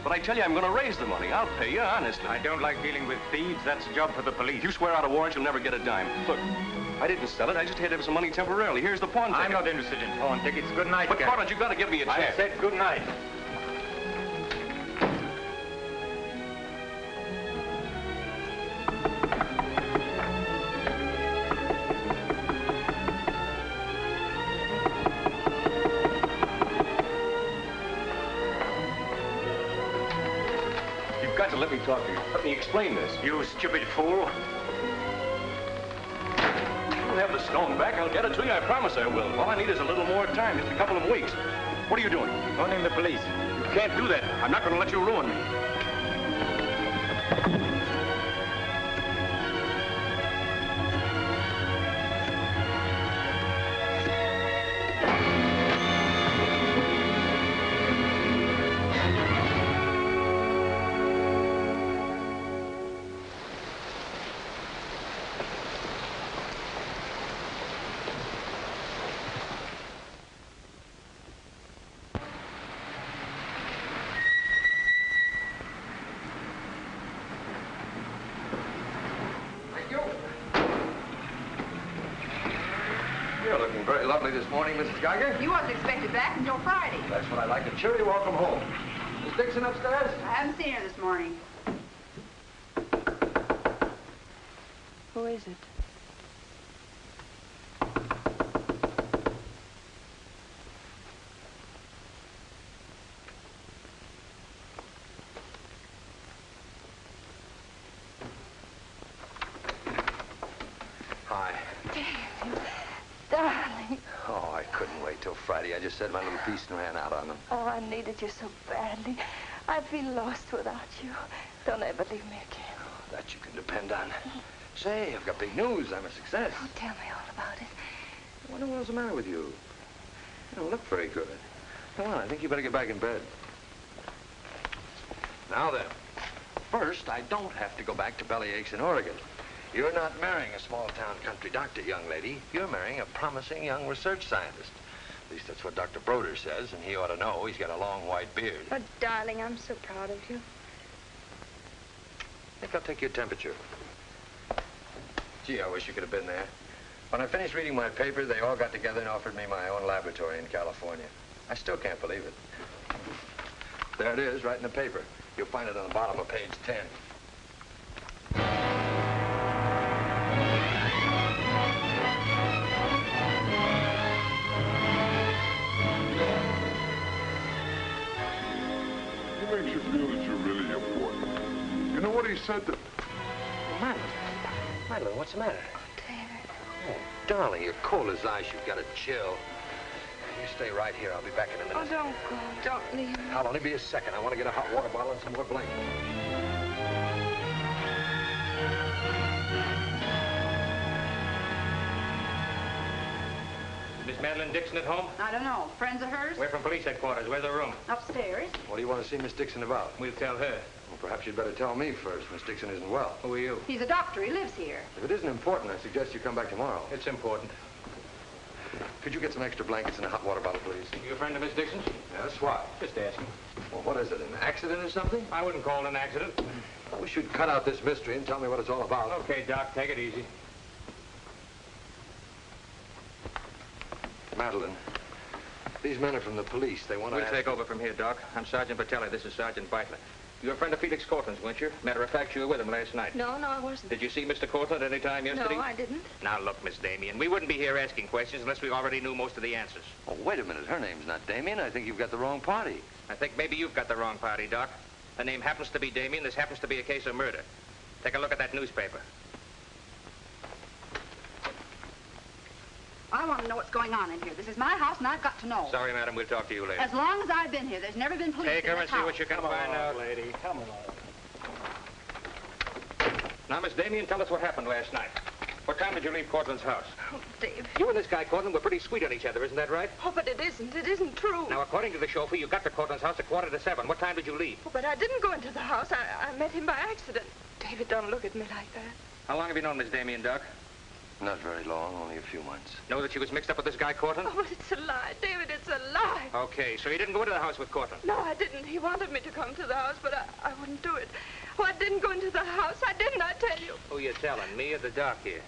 But I tell you, I'm going to raise the money. I'll pay you, honestly. I don't like dealing with thieves. That's a job for the police. You swear out a warrant, you'll never get a dime. Look, I didn't sell it. I just had some money temporarily. Here's the pawn ticket. I'm not interested in pawn tickets. Good night, But, Gary. Cortland, you got to give me a check. I said good night. You've got to let me talk to you. Let me explain this. You stupid fool. I'll have the stone back. I'll get it to you. I promise I will. All I need is a little more time, just a couple of weeks. What are you doing? Phoning the police. You can't do that. I'm not going to let you ruin me. You're looking very lovely this morning, Mrs. Geiger. You wasn't expected back until Friday. That's what I like. A cheery welcome home. Miss Dixon upstairs? I haven't seen her this morning. Who is it? Hi. Darling. Oh, I couldn't wait till Friday. I just said my little piece and ran out on them. Oh, I needed you so badly. I feel lost without you. Don't ever leave me again. That you can depend on. Say, I've got big news. I'm a success. Oh, tell me all about it. I wonder what was the matter with you. You don't look very good. Come on, I think you better get back in bed. Now then, first, I don't have to go back to Bellyaches in Oregon. You're not marrying a small-town country doctor, young lady. You're marrying a promising young research scientist. At least that's what Dr. Broder says, and he ought to know. He's got a long white beard. Oh, darling, I'm so proud of you. I think I'll take your temperature. Gee, I wish you could have been there. When I finished reading my paper, they all got together and offered me my own laboratory in California. I still can't believe it. There it is, right in the paper. You'll find it on the bottom of page 10. What makes you feel that you're really important? You know what he said to... Well, Madeline. Madeline, what's the matter? David. Oh, darling, you're cold as ice. You've got a chill. You stay right here. I'll be back in a minute. Oh, don't go. Don't leave me. I'll only be a second. I want to get a hot water bottle and some more blankets. Miss Madeline Dixon at home? I don't know. Friends of hers? We're from police headquarters. Where's the room? Upstairs. What do you want to see Miss Dixon about? We'll tell her. Well, perhaps you'd better tell me first. Miss Dixon isn't well. Who are you? He's a doctor. He lives here. If it isn't important, I suggest you come back tomorrow. It's important. Could you get some extra blankets and a hot water bottle, please? You a friend of Miss Dixon's? Yes, why? Just asking. Well, what is it, an accident or something? I wouldn't call it an accident. I wish you'd cut out this mystery and tell me what it's all about. Okay, Doc, take it easy. Madeline, these men are from the police. They want to We'll take over from here, Doc. I'm Sergeant Patelli. This is Sergeant Beitler. You're a friend of Felix Cortland's, weren't you? Matter of fact, you were with him last night. No, I wasn't. Did you see Mr. Cortland any time yesterday? No, I didn't. Now, look, Miss Damien, we wouldn't be here asking questions unless we already knew most of the answers. Oh, wait a minute. Her name's not Damien. I think you've got the wrong party. I think maybe you've got the wrong party, Doc. The name happens to be Damien. This happens to be a case of murder. Take a look at that newspaper. I want to know what's going on in here. This is my house, and I've got to know. Sorry, madam. We'll talk to you later. As long as I've been here, there's never been police Take in her this and see house. what you can find out. lady. Come along. Now, Miss Damien, tell us what happened last night. What time did you leave Cortland's house? Oh, Dave. You and this guy, Cortland, were pretty sweet on each other, isn't that right? Oh, but it isn't. It isn't true. Now, according to the chauffeur, you got to Cortland's house at 6:45. What time did you leave? Oh, but I didn't go into the house. I met him by accident. David, don't look at me like that. How long have you known Miss Damien, Doc? Not very long, only a few months. Know that she was mixed up with this guy, Cortland? Oh, but it's a lie. David, it's a lie. Okay, so you didn't go into the house with Cortland? No, I didn't. He wanted me to come to the house, but I wouldn't do it. Oh, I didn't go into the house. I didn't, I tell you. Who you telling, me or the doc here?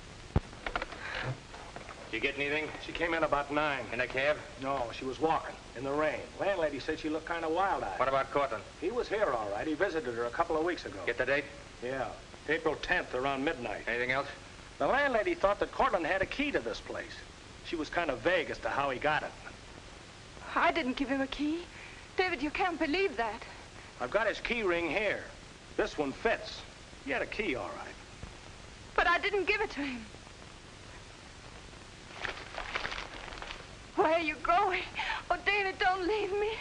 Did you get anything? She came in about 9. In a cab? No, she was walking in the rain. Landlady said she looked kind of wild-eyed. What about Cortland? He was here, all right. He visited her a couple of weeks ago. Get the date? Yeah, April 10th, around midnight. Anything else? The landlady thought that Cortland had a key to this place. She was kind of vague as to how he got it. I didn't give him a key. David, you can't believe that. I've got his key ring here. This one fits. He had a key, all right. But I didn't give it to him. Where are you going? Oh, David, don't leave me.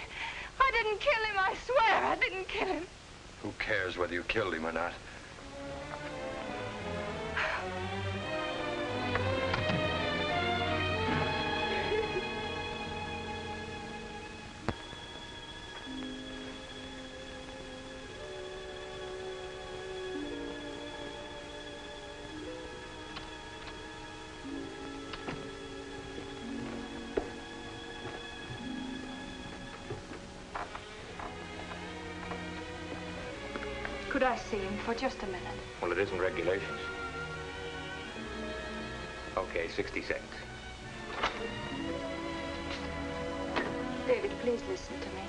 I didn't kill him, I swear. I didn't kill him. Who cares whether you killed him or not? Could I see him for just a minute? Well, it isn't regulations. Okay, 60 seconds. David, please listen to me.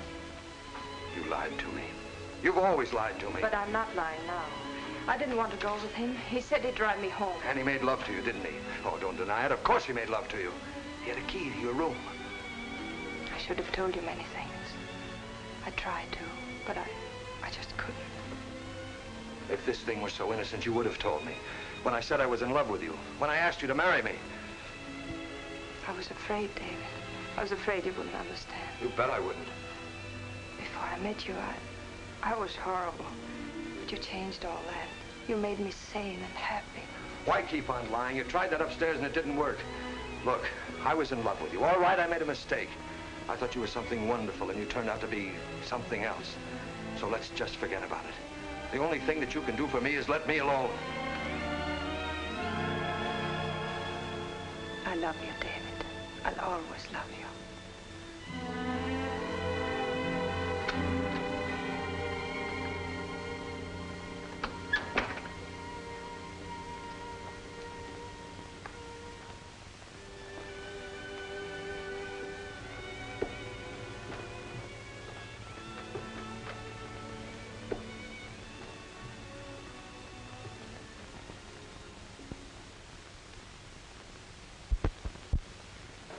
You lied to me. You've always lied to me. But I'm not lying now. I didn't want to go with him. He said he'd drive me home. And he made love to you, didn't he? Oh, don't deny it. Of course he made love to you. He had a key to your room. I should have told you many things. I tried to, but I just couldn't. If this thing were so innocent, you would have told me. When I said I was in love with you. When I asked you to marry me. I was afraid, David. I was afraid you wouldn't understand. You bet I wouldn't. Before I met you, I was horrible. But you changed all that. You made me sane and happy. Why keep on lying? You tried that upstairs and it didn't work. Look, I was in love with you. All right, I made a mistake. I thought you were something wonderful and you turned out to be something else. So let's just forget about it. The only thing that you can do for me is let me alone. I love you, David. I'll always love you.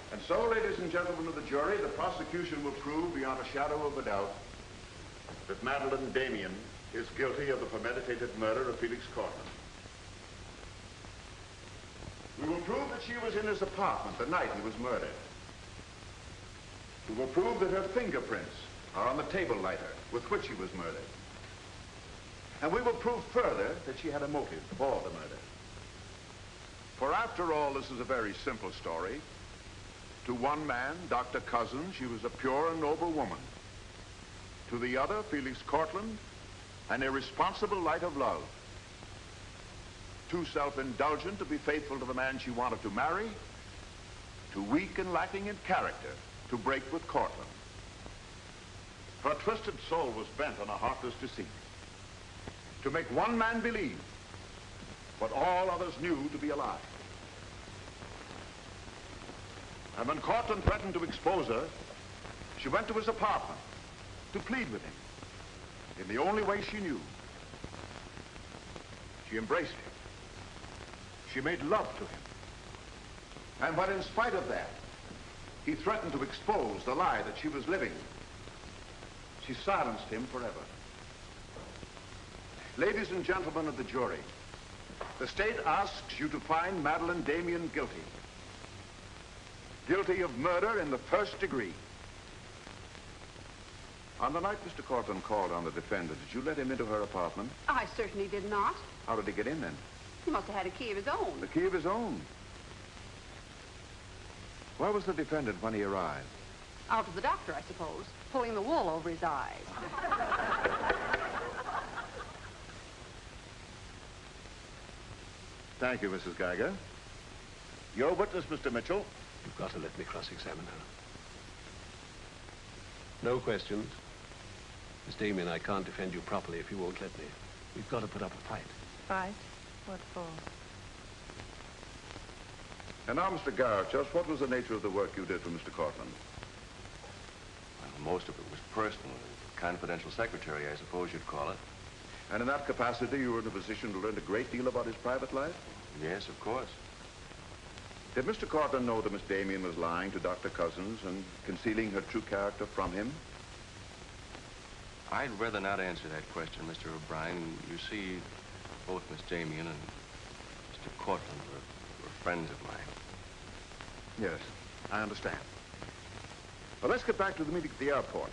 And so, ladies and gentlemen of the jury, the prosecution will prove beyond a shadow of a doubt that Madeline Damien is guilty of the premeditated murder of Felix Cortland. We will prove that she was in his apartment the night he was murdered. We will prove that her fingerprints are on the table lighter with which he was murdered. And we will prove further that she had a motive for the murder. For after all, this is a very simple story. To one man, Dr. Cousins, she was a pure and noble woman. To the other, Felix Cortland, an irresponsible light of love. Too self-indulgent to be faithful to the man she wanted to marry. Too weak and lacking in character to break with Cortland. Her twisted soul was bent on a heartless deceit. To make one man believe what all others knew to be a lie. And when Cortland threatened to expose her, she went to his apartment to plead with him in the only way she knew. She embraced him. She made love to him. And when, in spite of that, he threatened to expose the lie that she was living, she silenced him forever. Ladies and gentlemen of the jury, the state asks you to find Madeline Damien guilty. Guilty of murder in the first degree. On the night Mr. Cortland called on the defendant, did you let him into her apartment? I certainly did not. How did he get in then? He must have had a key of his own. The key of his own. Where was the defendant when he arrived? Out with the doctor, I suppose, pulling the wool over his eyes. Thank you, Mrs. Geiger. Your witness, Mr. Mitchell. You've got to let me cross-examine her. No questions. Miss Damien, I can't defend you properly if you won't let me. We've got to put up a fight. Fight? What for? And now, Mr. Garrett, just what was the nature of the work you did for Mr. Cortland? Well, most of it was personal. Confidential secretary, I suppose you'd call it. And in that capacity, you were in a position to learn a great deal about his private life? Yes, of course. Did Mr. Cortland know that Miss Damien was lying to Dr. Cousins and concealing her true character from him? I'd rather not answer that question, Mr. O'Brien. You see, both Miss Damien and Mr. Cortland were friends of mine. Yes, I understand. Well, let's get back to the meeting at the airport.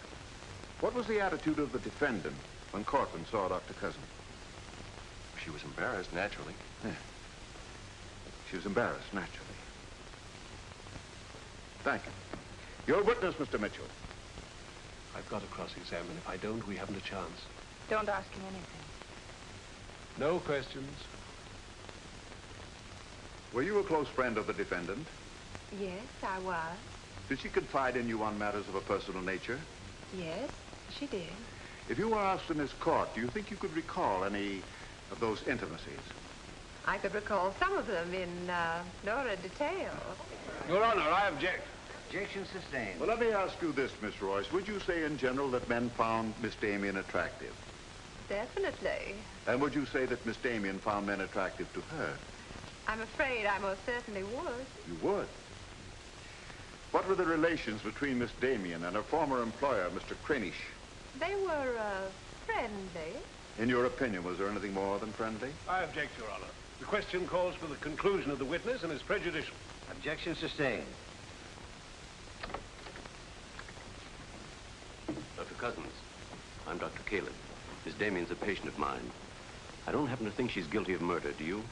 What was the attitude of the defendant when Cortland saw Dr. Cousins? She was embarrassed, naturally. Yeah. She was embarrassed, naturally. Thank you. Your witness, Mr. Mitchell. I've got to cross-examine. If I don't, we haven't a chance. Don't ask him anything. No questions. Were you a close friend of the defendant? Yes, I was. Did she confide in you on matters of a personal nature? Yes, she did. If you were asked in this court, do you think you could recall any of those intimacies? I could recall some of them in no detail. Your Honor, I object. Objection sustained. Well, let me ask you this, Miss Royce. Would you say in general that men found Miss Damien attractive? Definitely. And would you say that Miss Damien found men attractive to her? I'm afraid I most certainly would. You would? What were the relations between Miss Damien and her former employer, Mr. Cranish? They were friendly. In your opinion, was there anything more than friendly? I object, Your Honor. The question calls for the conclusion of the witness and is prejudicial. Objection sustained. Dr. Cousins, I'm Dr. Caleb. Miss Damien's a patient of mine. I don't happen to think she's guilty of murder, do you?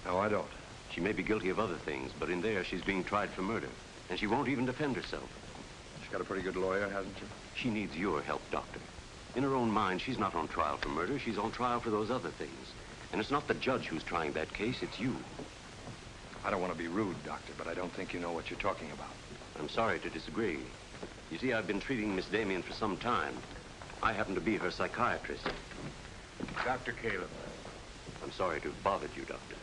No, I don't. She may be guilty of other things, but in there she's being tried for murder, and she won't even defend herself. She's got a pretty good lawyer, hasn't she? She needs your help, Doctor. In her own mind, she's not on trial for murder. She's on trial for those other things. And it's not the judge who's trying that case, it's you. I don't want to be rude, Doctor, but I don't think you know what you're talking about. I'm sorry to disagree. You see, I've been treating Miss Damien for some time. I happen to be her psychiatrist. Dr. Caleb. I'm sorry to have bothered you, Doctor.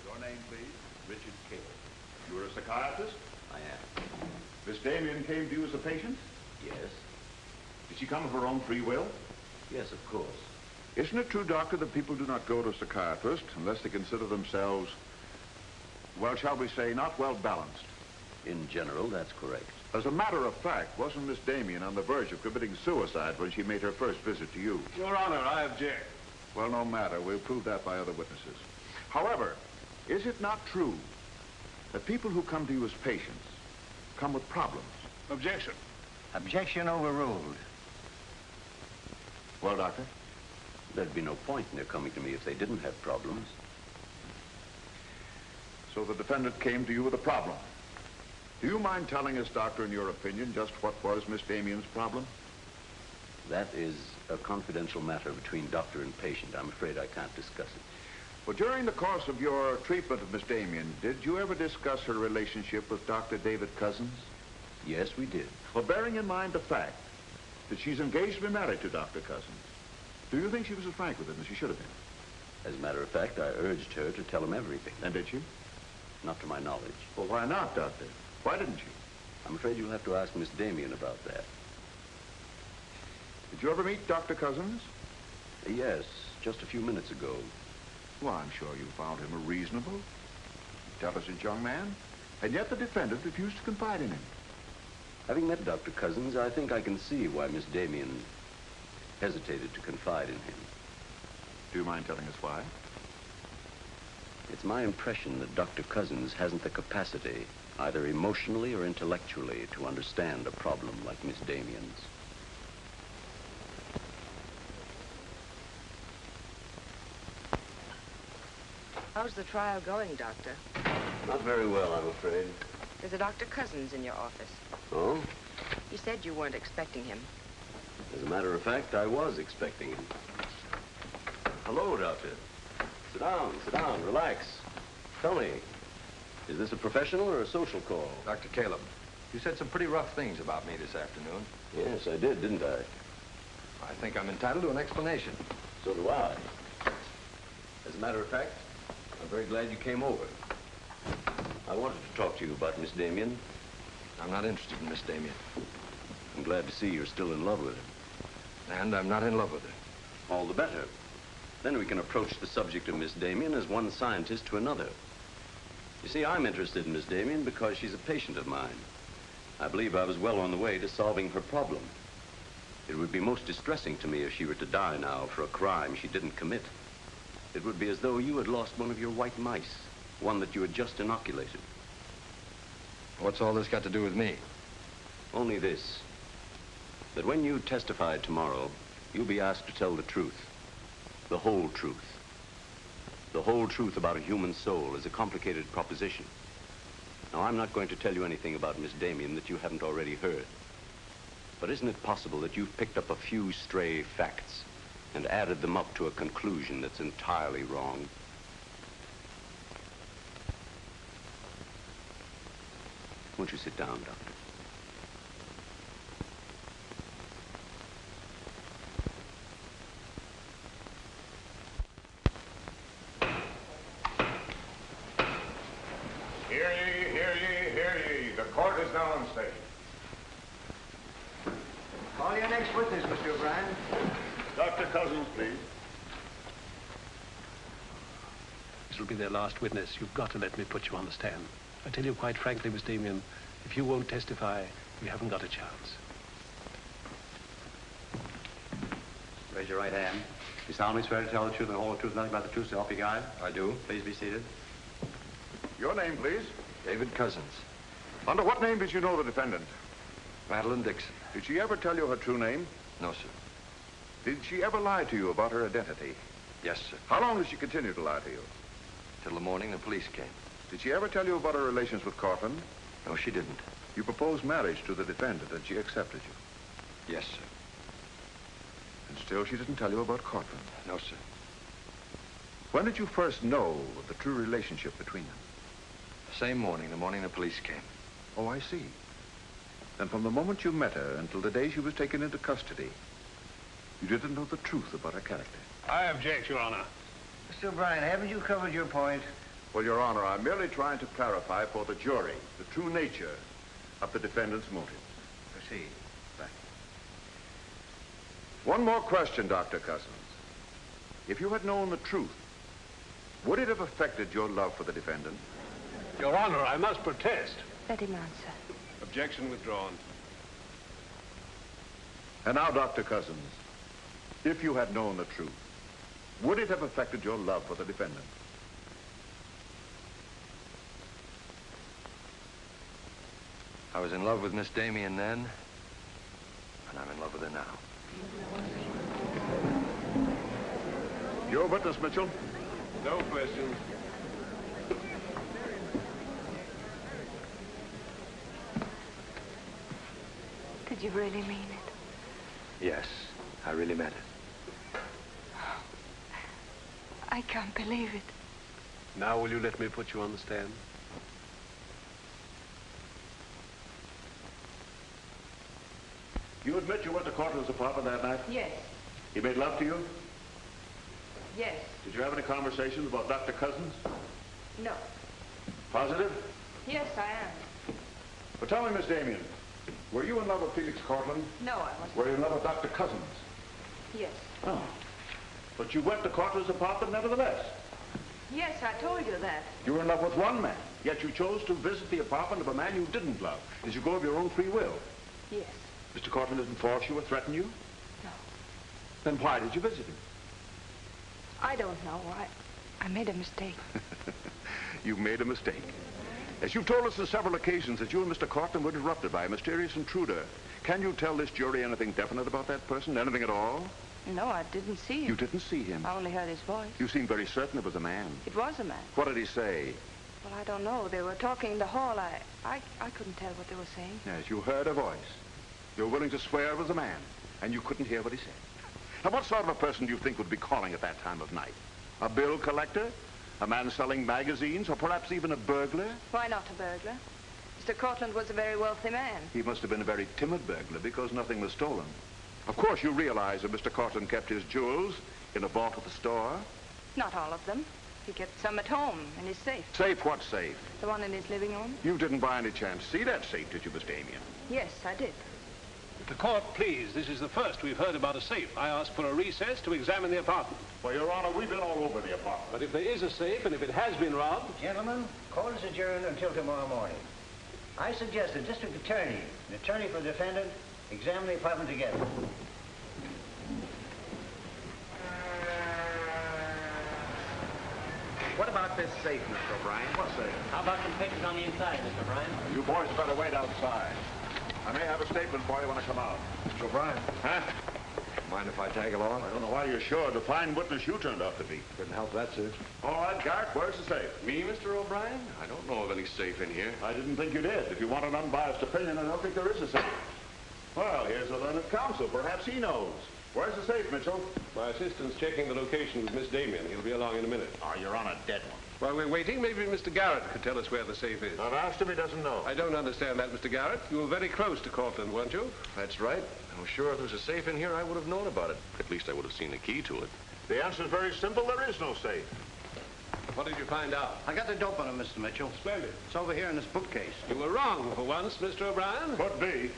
Your name, please? Richard Caleb. You're a psychiatrist? I am. Miss Damien came to you as a patient? Yes. Did she come of her own free will? Yes, of course. Isn't it true, Doctor, that people do not go to a psychiatrist unless they consider themselves, well, shall we say, not well balanced? In general, that's correct. As a matter of fact, wasn't Miss Damien on the verge of committing suicide when she made her first visit to you? Your Honor, I object. Well, no matter. We'll prove that by other witnesses. However, is it not true that people who come to you as patients come with problems? Objection. Objection overruled. Well, Doctor? There'd be no point in their coming to me if they didn't have problems. So the defendant came to you with a problem. Do you mind telling us, Doctor, in your opinion, just what was Miss Damien's problem? That is a confidential matter between doctor and patient. I'm afraid I can't discuss it. Well, during the course of your treatment of Miss Damien, did you ever discuss her relationship with Dr. David Cousins? Yes, we did. Well, bearing in mind the fact that she's engaged to be married to Dr. Cousins, do you think she was as frank with him as she should have been? As a matter of fact, I urged her to tell him everything. And did she? Not to my knowledge. Well, why not, Doctor? Why didn't you? I'm afraid you'll have to ask Miss Damien about that. Did you ever meet Dr. Cousins? Yes, just a few minutes ago. Well, I'm sure you found him a reasonable, intelligent young man, and yet the defendant refused to confide in him. Having met Dr. Cousins, I think I can see why Miss Damien hesitated to confide in him. Do you mind telling us why? It's my impression that Dr. Cousins hasn't the capacity, either emotionally or intellectually, to understand a problem like Miss Damien's. How's the trial going, Doctor? Not very well, I'm afraid. There's a Dr. Cousins in your office. Oh? You said you weren't expecting him. As a matter of fact, I was expecting him. Hello, Doctor. Sit down, relax. Tell me, is this a professional or a social call? Dr. Caleb, you said some pretty rough things about me this afternoon. Yes, I did, didn't I? I think I'm entitled to an explanation. So do I. As a matter of fact, I'm very glad you came over. I wanted to talk to you about Miss Damien. I'm not interested in Miss Damien. I'm glad to see you're still in love with her. And I'm not in love with her. All the better. Then we can approach the subject of Miss Damien as one scientist to another. You see, I'm interested in Miss Damien because she's a patient of mine. I believe I was well on the way to solving her problem. It would be most distressing to me if she were to die now for a crime she didn't commit. It would be as though you had lost one of your white mice, one that you had just inoculated. What's all this got to do with me? Only this, that when you testify tomorrow, you'll be asked to tell the truth. The whole truth. The whole truth about a human soul is a complicated proposition. Now, I'm not going to tell you anything about Miss Damien that you haven't already heard. But isn't it possible that you've picked up a few stray facts and added them up to a conclusion that's entirely wrong? Won't you sit down, Doctor? Hear ye, hear ye, hear ye. The court is now in session. Call your next witness, Mr. O'Brien. Dr. Cousins, please. This will be their last witness. You've got to let me put you on the stand. I tell you quite frankly, Miss Damien, if you won't testify, you haven't got a chance. Raise your right hand. You solemnly swear to tell the truth and the whole truth, nothing but the truth, so help you God? I do. Please be seated. Your name, please. David Cousins. Under what name did you know the defendant? Madeline Dixon. Did she ever tell you her true name? No, sir. Did she ever lie to you about her identity? Yes, sir. How long did she continue to lie to you? Till the morning the police came. Did she ever tell you about her relations with Cortland? No, she didn't. You proposed marriage to the defendant and she accepted you? Yes, sir. And still she didn't tell you about Cortland? No, sir. When did you first know of the true relationship between them? The same morning, the morning the police came. Oh, I see. Then from the moment you met her until the day she was taken into custody, you didn't know the truth about her character. I object, Your Honor. Mr. O'Brien, haven't you covered your point? Well, Your Honor, I'm merely trying to clarify for the jury the true nature of the defendant's motive. Proceed. Thank you. One more question, Dr. Cousins. If you had known the truth, would it have affected your love for the defendant? Your Honor, I must protest. Let him answer. Objection withdrawn. And now, Dr. Cousins, if you had known the truth, would it have affected your love for the defendant? I was in love with Miss Damien then, and I'm in love with her now. Your witness, Mitchell. No questions. Did you really mean it? Yes, I really meant it. I can't believe it. Now will you let me put you on the stand? You admit you went to Cortland's apartment that night? Yes. He made love to you? Yes. Did you have any conversations about Dr. Cousins? No. Positive? Yes, I am. Well, tell me, Miss Damien, were you in love with Felix Cortland? No, I wasn't. Were you in love with Dr. Cousins? Yes. Oh. But you went to Cortland's apartment nevertheless. Yes, I told you that. You were in love with one man, yet you chose to visit the apartment of a man you didn't love. Did you go of your own free will? Yes. Mr. Cortland didn't force you or threaten you? No. Then why did you visit him? I don't know. I made a mistake. You made a mistake. As you've told us on several occasions that you and Mr. Cortland were interrupted by a mysterious intruder. Can you tell this jury anything definite about that person? Anything at all? No, I didn't see him. You didn't see him? I only heard his voice. You seemed very certain it was a man. It was a man. What did he say? Well, I don't know. They were talking in the hall. I couldn't tell what they were saying. Yes, you heard a voice. You were willing to swear it was a man, and you couldn't hear what he said. Now, what sort of a person do you think would be calling at that time of night? A bill collector? A man selling magazines? Or perhaps even a burglar? Why not a burglar? Mr. Cortland was a very wealthy man. He must have been a very timid burglar because nothing was stolen. Of course, you realize that Mr. Cortland kept his jewels in a vault at the store? Not all of them. He kept some at home in his safe. Safe? What safe? The one in his living room? You didn't by any chance see that safe, did you, Miss Damien? Yes, I did. The court, please. This is the first we've heard about a safe. I ask for a recess to examine the apartment. Well, Your Honor, we've been all over the apartment. But if there is a safe, and if it has been robbed... Gentlemen, court is adjourned until tomorrow morning. I suggest the district attorney, the attorney for the defendant, examine the apartment together. What about this safe, Mr. O'Brien? What safe? How about some pictures on the inside, Mr. O'Brien? You boys better wait outside. I may have a statement for you when I come out. Mr. O'Brien. Huh? Mind if I tag along? I don't know why you're sure. The fine witness you turned out to be. Couldn't help that, sir. All right, Garrett, where's the safe? Me, Mr. O'Brien? I don't know of any safe in here. I didn't think you did. If you want an unbiased opinion, I don't think there is a safe. Well, here's the learned counsel. Perhaps he knows. Where's the safe, Mitchell? My assistant's checking the location with Miss Damien. He'll be along in a minute. Oh, you're on a dead one. While we're waiting, maybe Mr. Garrett could tell us where the safe is. I've asked him, he doesn't know. I don't understand that, Mr. Garrett. You were very close to Cortland, weren't you? That's right. I'm sure if there was a safe in here, I would have known about it. At least I would have seen the key to it. The answer's very simple. There is no safe. What did you find out? I got the dope on him, Mr. Mitchell. Splendid. It's over here in this bookcase. You were wrong for once, Mr. O'Brien. Could be.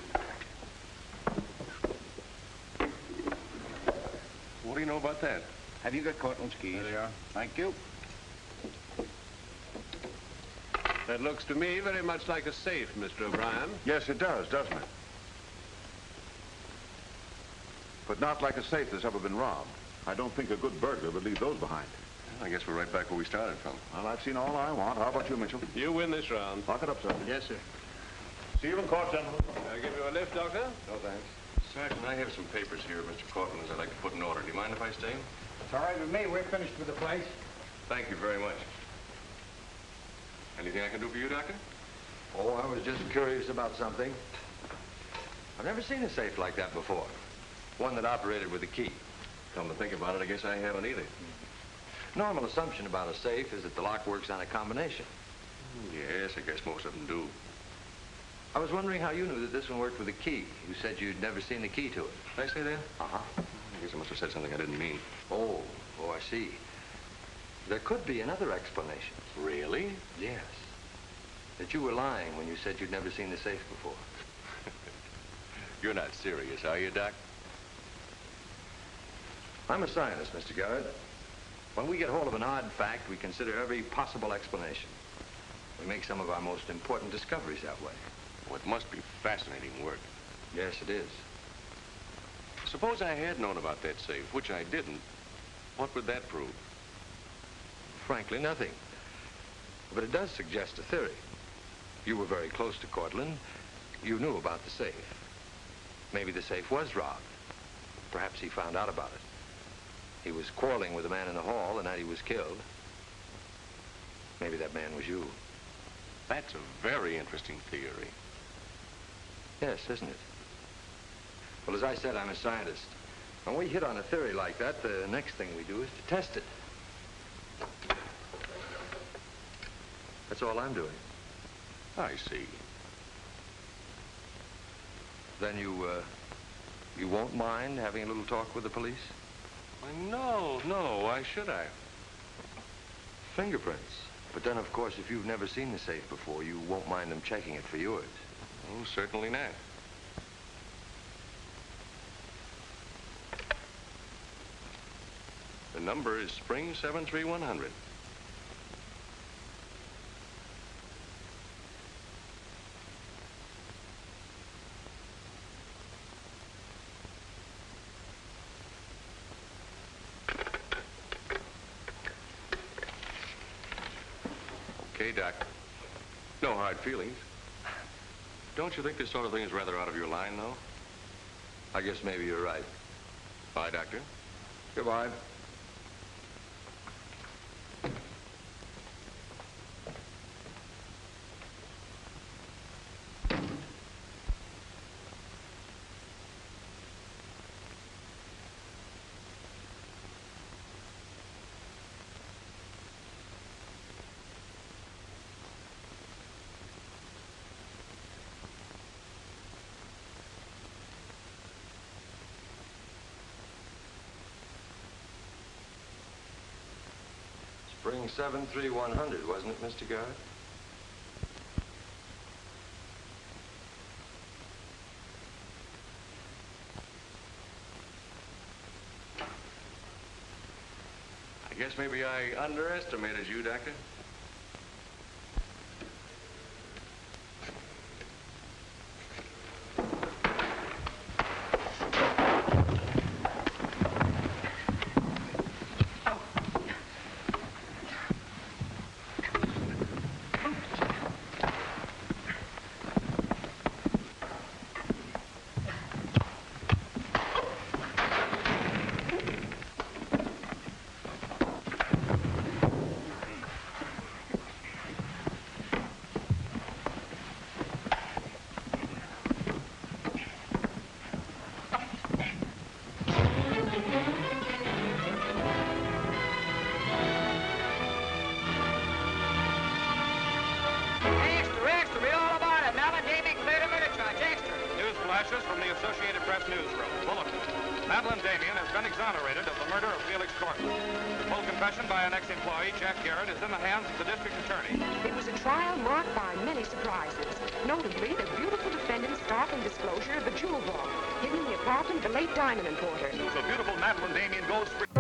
What do you know about that? Have you got Cortland's keys? There they are. Thank you. That looks to me very much like a safe, Mr. O'Brien. Yes, it does, doesn't it? But not like a safe that's ever been robbed. I don't think a good burglar would leave those behind. I guess we're right back where we started from. Well, I've seen all I want. How about you, Mitchell? You win this round. Lock it up, sir. Yes, sir. See you in court, gentlemen. I'll give you a lift, Doctor. No, thanks. Sergeant, I have some papers here of Mr. Cortland's I'd like to put in order. Do you mind if I stay? It's all right with me. We're finished with the place. Thank you very much. Anything I can do for you, Doctor? Oh, I was just curious about something. I've never seen a safe like that before. One that operated with a key. Come to think about it, I guess I haven't either. Normal assumption about a safe is that the lock works on a combination. Yes, I guess most of them do. I was wondering how you knew that this one worked with a key. You said you'd never seen the key to it. Did I say that? Uh-huh. I guess I must have said something I didn't mean. Oh, I see. There could be another explanation. Really? Yes. That you were lying when you said you'd never seen the safe before. You're not serious, are you, Doc? I'm a scientist, Mr. Garrett. When we get hold of an odd fact, we consider every possible explanation. We make some of our most important discoveries that way. Well, it must be fascinating work. Yes, it is. Suppose I had known about that safe, which I didn't. What would that prove? Frankly, nothing. But it does suggest a theory. You were very close to Cortland. You knew about the safe. Maybe the safe was robbed. Perhaps he found out about it. He was quarreling with a man in the hall the night he was killed. Maybe that man was you. That's a very interesting theory. Yes, isn't it? Well, as I said, I'm a scientist. When we hit on a theory like that, the next thing we do is to test it. That's all I'm doing. I see. Then you won't mind having a little talk with the police? Why, no. Why should I? Fingerprints. But then, of course, if you've never seen the safe before, you won't mind them checking it for yours. Oh, certainly not. The number is Spring 73100. Okay, Doc. No hard feelings. Don't you think this sort of thing is rather out of your line, though? I guess maybe you're right. Bye, Doctor. Goodbye. Spring 73100, wasn't it, Mr. Garrett? I guess maybe I underestimated you, Doctor. From the Associated Press newsroom. Bulletin. Madeline Damien has been exonerated of the murder of Felix Cortland. The full confession by an ex-employee, Jack Garrett, is in the hands of the district attorney. It was a trial marked by many surprises, notably the beautiful defendant's startling disclosure of the jewel vault hidden in the apartment of the late diamond importer. So beautiful Madeline Damien goes free.